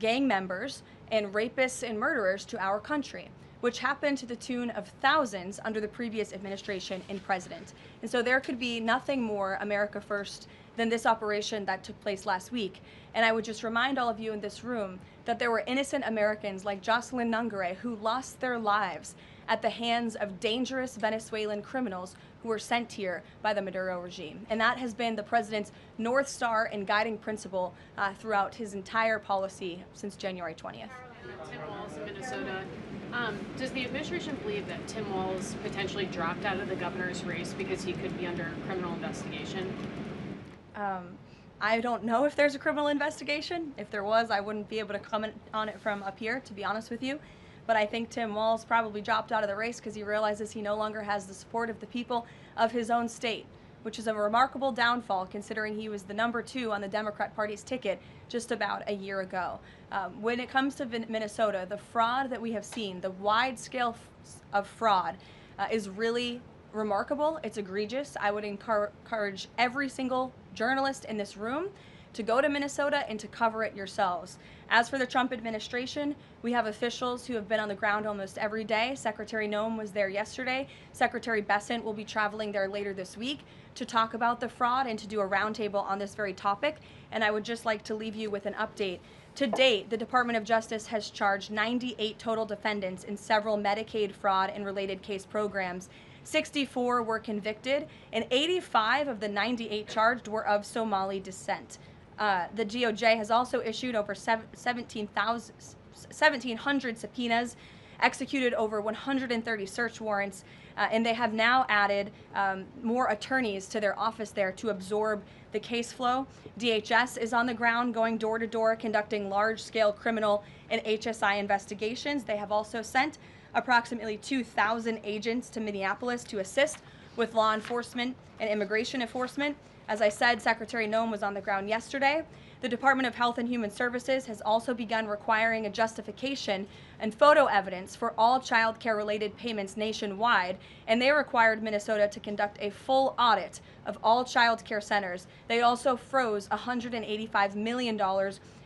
members and rapists and murderers to our country, which happened to the tune of thousands under the previous administration and president. And so there could be nothing more America first than this operation that took place last week. And I would just remind all of you in this room that there were innocent Americans like Jocelyn Nungare who lost their lives at the hands of dangerous Venezuelan criminals who were sent here by the Maduro regime. And that has been the president's North Star and guiding principle throughout his entire policy since January 20th. Tim Walz in Minnesota. Does the administration believe that Tim Walz potentially dropped out of the governor's race because he could be under criminal investigation? I don't know if there's a criminal investigation. If there was, I wouldn't be able to comment on it from up here, to be honest with you. But I think Tim Walz probably dropped out of the race because he realizes he no longer has the support of the people of his own state, which is a remarkable downfall considering he was the number 2 on the Democrat Party's ticket just about a year ago. When it comes to Minnesota, the fraud that we have seen, the wide scale of fraud is really remarkable. It's egregious. I would encourage every single journalist in this room to go to Minnesota and to cover it yourselves. As for the Trump administration, we have officials who have been on the ground almost every day. Secretary Noem was there yesterday. Secretary Bessent will be traveling there later this week to talk about the fraud and to do a roundtable on this very topic. And I would just like to leave you with an update. To date, the Department of Justice has charged 98 total defendants in several Medicaid fraud and related case programs. 64 were convicted, and 85 of the 98 charged were of Somali descent. The DOJ has also issued over 1,700 subpoenas, executed over 130 search warrants, and they have now added more attorneys to their office there to absorb the case flow. DHS is on the ground going door to door conducting large-scale criminal and HSI investigations. They have also sent approximately 2,000 agents to Minneapolis to assist with law enforcement and immigration enforcement. As I said, Secretary Noem was on the ground yesterday. The Department of Health and Human Services has also begun requiring a justification and photo evidence for all child care related payments nationwide, and they required Minnesota to conduct a full audit of all child care centers. They also froze $185 million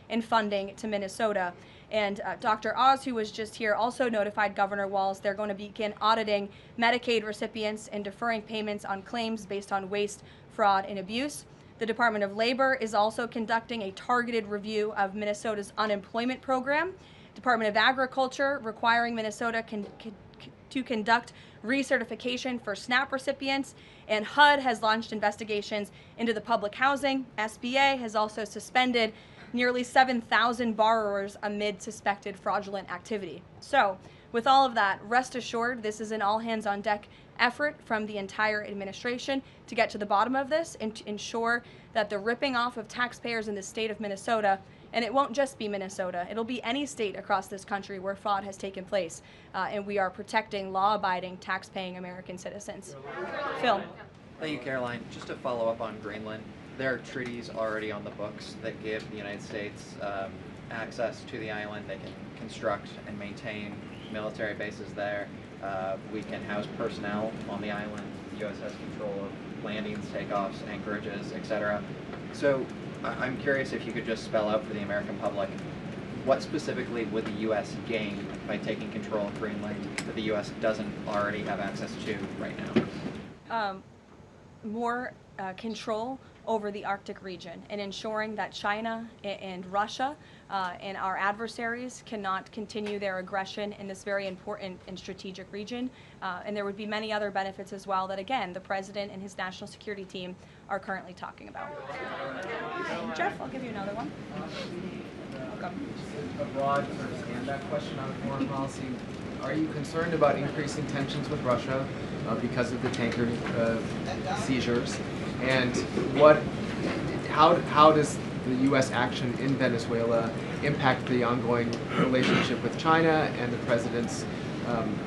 in funding to Minnesota. And Dr. Oz, who was just here, also notified Governor Walz they're going to begin auditing Medicaid recipients and deferring payments on claims based on waste, fraud, and abuse. The Department of Labor is also conducting a targeted review of Minnesota's unemployment program. Department of Agriculture requiring Minnesota to conduct recertification for SNAP recipients, and HUD has launched investigations into the public housing. SBA has also suspended nearly 7,000 borrowers amid suspected fraudulent activity. So, with all of that, rest assured this is an all-hands-on-deck effort from the entire administration to get to the bottom of this and to ensure that the ripping off of taxpayers in the state of Minnesota, and it won't just be Minnesota, it'll be any state across this country where fraud has taken place, and we are protecting law-abiding, tax-paying American citizens. Phil. Thank you, Caroline. Just to follow up on Greenland, there are treaties already on the books that give the United States access to the island. They can construct and maintain military bases there. We can house personnel on the island. The U.S. has control of landings, takeoffs, anchorages, etc. So I'm curious if you could just spell out for the American public, what specifically would the U.S. gain by taking control of Greenland that the U.S. doesn't already have access to right now? More control over the Arctic region and ensuring that China and Russia and our adversaries cannot continue their aggression in this very important and strategic region. And there would be many other benefits as well that, again, the President and his national security team are currently talking about. Jeff, I'll give you another one. Welcome. A broad sort of stand-back question on foreign policy. Are you concerned about increasing tensions with Russia because of the tanker seizures? And how does the U.S. action in Venezuela impact the ongoing relationship with China and the President's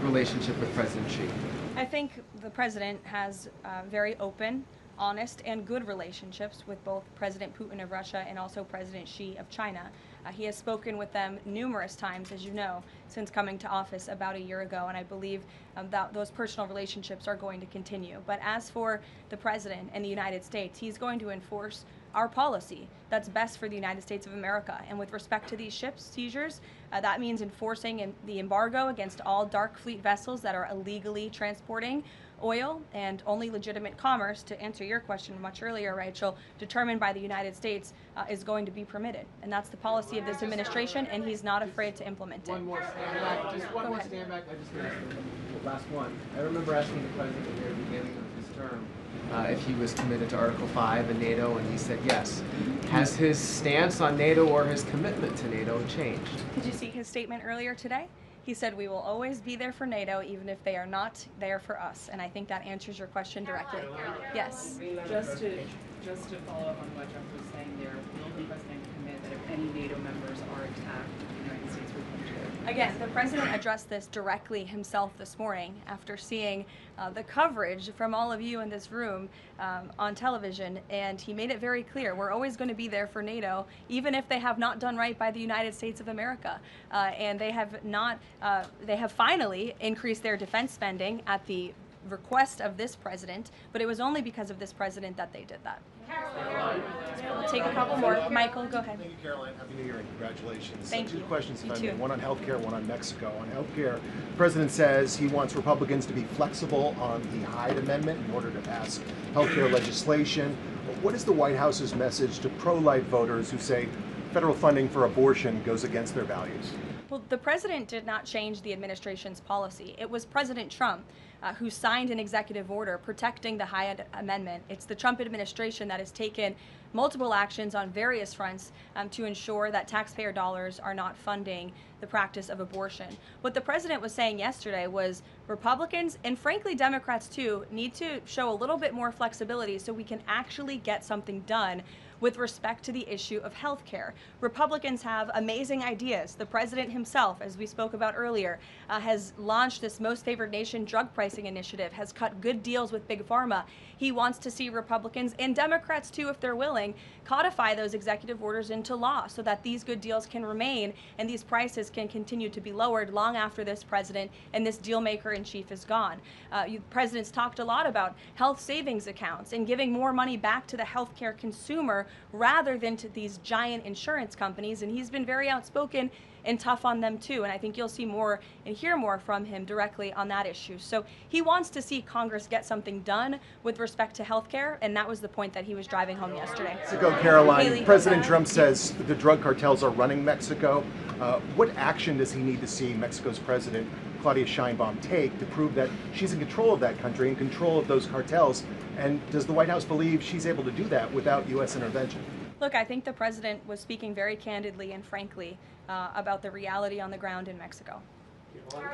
relationship with President Xi? I think the President has very open, honest, and good relationships with both President Putin of Russia and also President Xi of China. He has spoken with them numerous times, as you know, since coming to office about a year ago, and I believe that those personal relationships are going to continue. But as for the President and the United States, he's going to enforce our policy that's best for the United States of America. And with respect to these ship seizures, that means enforcing the embargo against all dark fleet vessels that are illegally transporting oil and only legitimate commerce, to answer your question much earlier, Rachel, determined by the United States, is going to be permitted. And that's the policy of this administration, and he's not afraid to implement it. One more stand back. Just one more stand back. I just want to ask the last one. I remember asking the president at the very beginning of his term if he was committed to Article 5 and NATO, and he said yes. Has his stance on NATO or his commitment to NATO changed? Did you see his statement earlier today? He said we will always be there for NATO even if they are not there for us. And I think that answers your question directly. Yes. Just to follow up on what Jeff was saying there, will the president commit that if any NATO members are attacked, the United States will come to them? Again, the president addressed this directly himself this morning after seeing the coverage from all of you in this room on television, and he made it very clear we're always going to be there for NATO, even if they have not done right by the United States of America. And they have not, they have finally increased their defense spending at the request of this president, but it was only because of this president that they did that. We'll take a couple more. Michael, go ahead. Thank you, Caroline. Happy New Year and congratulations. Thank you. Two questions, if You I too. may. One on healthcare, one on Mexico. On healthcare, the president says he wants Republicans to be flexible on the Hyde Amendment in order to pass healthcare legislation. What is the White House's message to pro-life voters who say federal funding for abortion goes against their values? Well, the president did not change the administration's policy. It was President Trump who signed an executive order protecting the Hyde Amendment. It's the Trump administration that has taken multiple actions on various fronts to ensure that taxpayer dollars are not funding the practice of abortion. What the president was saying yesterday was Republicans, and frankly Democrats too, need to show a little bit more flexibility so we can actually get something done with respect to the issue of health care. Republicans have amazing ideas. The president himself, as we spoke about earlier, has launched this Most Favored Nation drug pricing initiative, has cut good deals with Big Pharma. He wants to see Republicans and Democrats too, if they're willing, codify those executive orders into law so that these good deals can remain and these prices can continue to be lowered long after this president and this deal maker in chief is gone. Presidents talked a lot about health savings accounts and giving more money back to the healthcare consumer rather than to these giant insurance companies, and he's been very outspoken and tough on them too, and I think you'll see more and hear more from him directly on that issue. So he wants to see Congress get something done with respect to health care, and that was the point that he was driving home yesterday. Mexico, Caroline, Haley, President Trump says the drug cartels are running Mexico. What action does he need to see Mexico's president, Claudia Sheinbaum, take to prove that she's in control of that country, in control of those cartels? And does the White House believe she's able to do that without U.S. intervention? Look, I think the president was speaking very candidly and frankly about the reality on the ground in Mexico.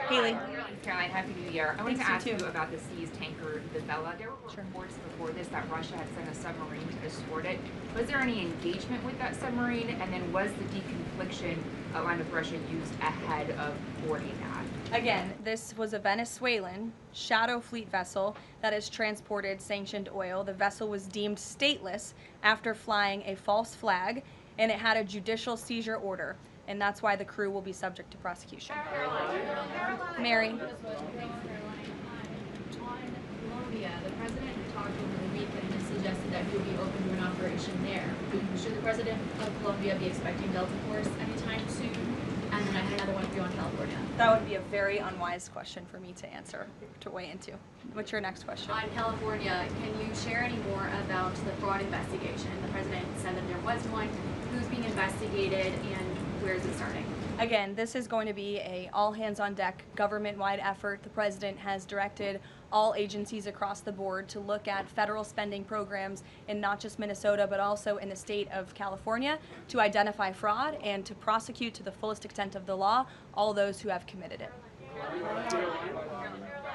Haley. Caroline, Happy New Year. I wanted to Thanks, ask you you too. about the seized tanker, the Vela. There were reports before this that Russia had sent a submarine to escort it. Was there any engagement with that submarine? And then was the deconfliction line with Russia used ahead of boarding that? Again, this was a Venezuelan shadow fleet vessel that has transported sanctioned oil. The vessel was deemed stateless after flying a false flag, and it had a judicial seizure order, and that's why the crew will be subject to prosecution. Mary. On Colombia, the president talked over the weekend and suggested that he would be open to an operation there. Should the president of Colombia be expecting Delta Force anytime soon? And then I had another one for you on California. That would be a very unwise question for me to answer, to weigh into. What's your next question? On California, can you share any more about the fraud investigation? The president said that there was one. Who's being investigated and where is it starting? Again, this is going to be a all-hands-on-deck government-wide effort. The president has directed all agencies across the board to look at federal spending programs in not just Minnesota, but also in the state of California to identify fraud and to prosecute to the fullest extent of the law all those who have committed it.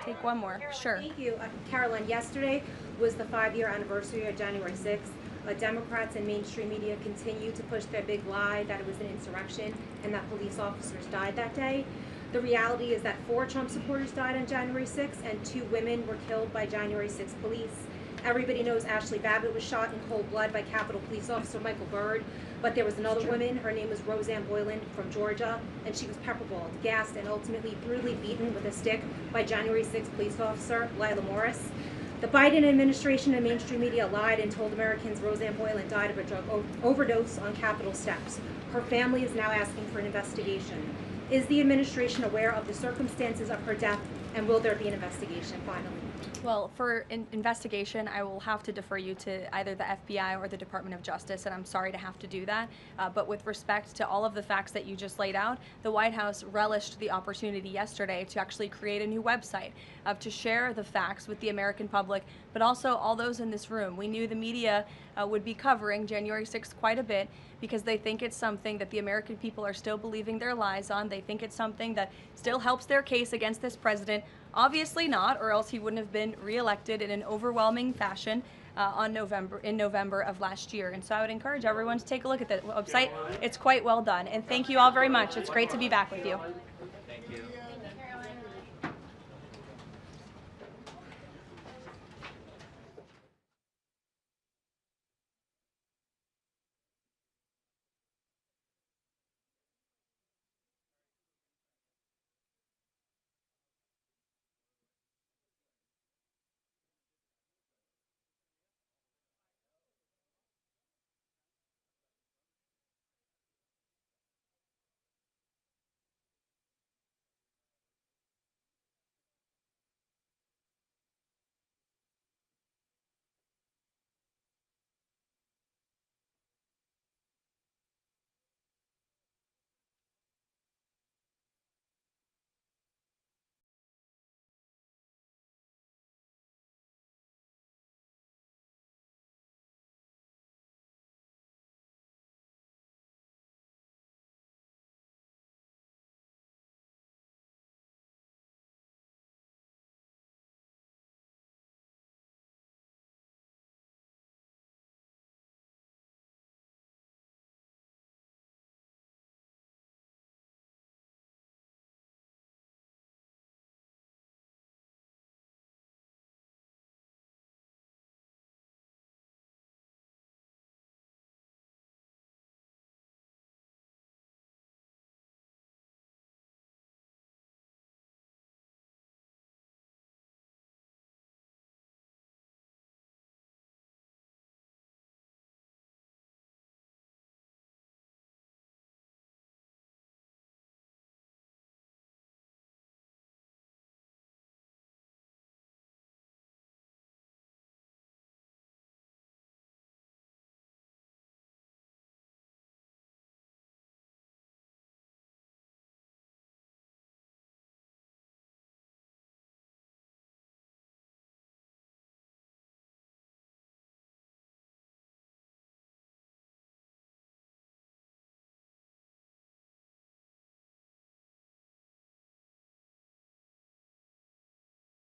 Take one more, sure. Thank you. Caroline, yesterday was the 5-year anniversary of January 6th. Democrats and mainstream media continue to push their big lie that it was an insurrection and that police officers died that day. The reality is that 4 Trump supporters died on January 6th and 2 women were killed by January 6th police. Everybody knows Ashley Babbitt was shot in cold blood by Capitol Police Officer Michael Byrd, but there was another woman, her name was Roseanne Boyland from Georgia, and she was pepperballed, gassed, and ultimately brutally beaten with a stick by January 6th police officer Lila Morris. The Biden administration and mainstream media lied and told Americans Roseanne Boyland died of a drug overdose on Capitol steps. Her family is now asking for an investigation. Is the administration aware of the circumstances of her death, and will there be an investigation finally? Well, for investigation, I will have to defer you to either the FBI or the Department of Justice, and I'm sorry to have to do that. But with respect to all of the facts that you just laid out, the White House relished the opportunity yesterday to actually create a new website to share the facts with the American public, but also all those in this room. We knew the media would be covering January 6th quite a bit because they think it's something that the American people are still believing their lies on. They think it's something that still helps their case against this president. Obviously not, or else he wouldn't have been reelected in an overwhelming fashion in November of last year. And so I would encourage everyone to take a look at the website. It's quite well done. And thank you all very much. It's great to be back with you.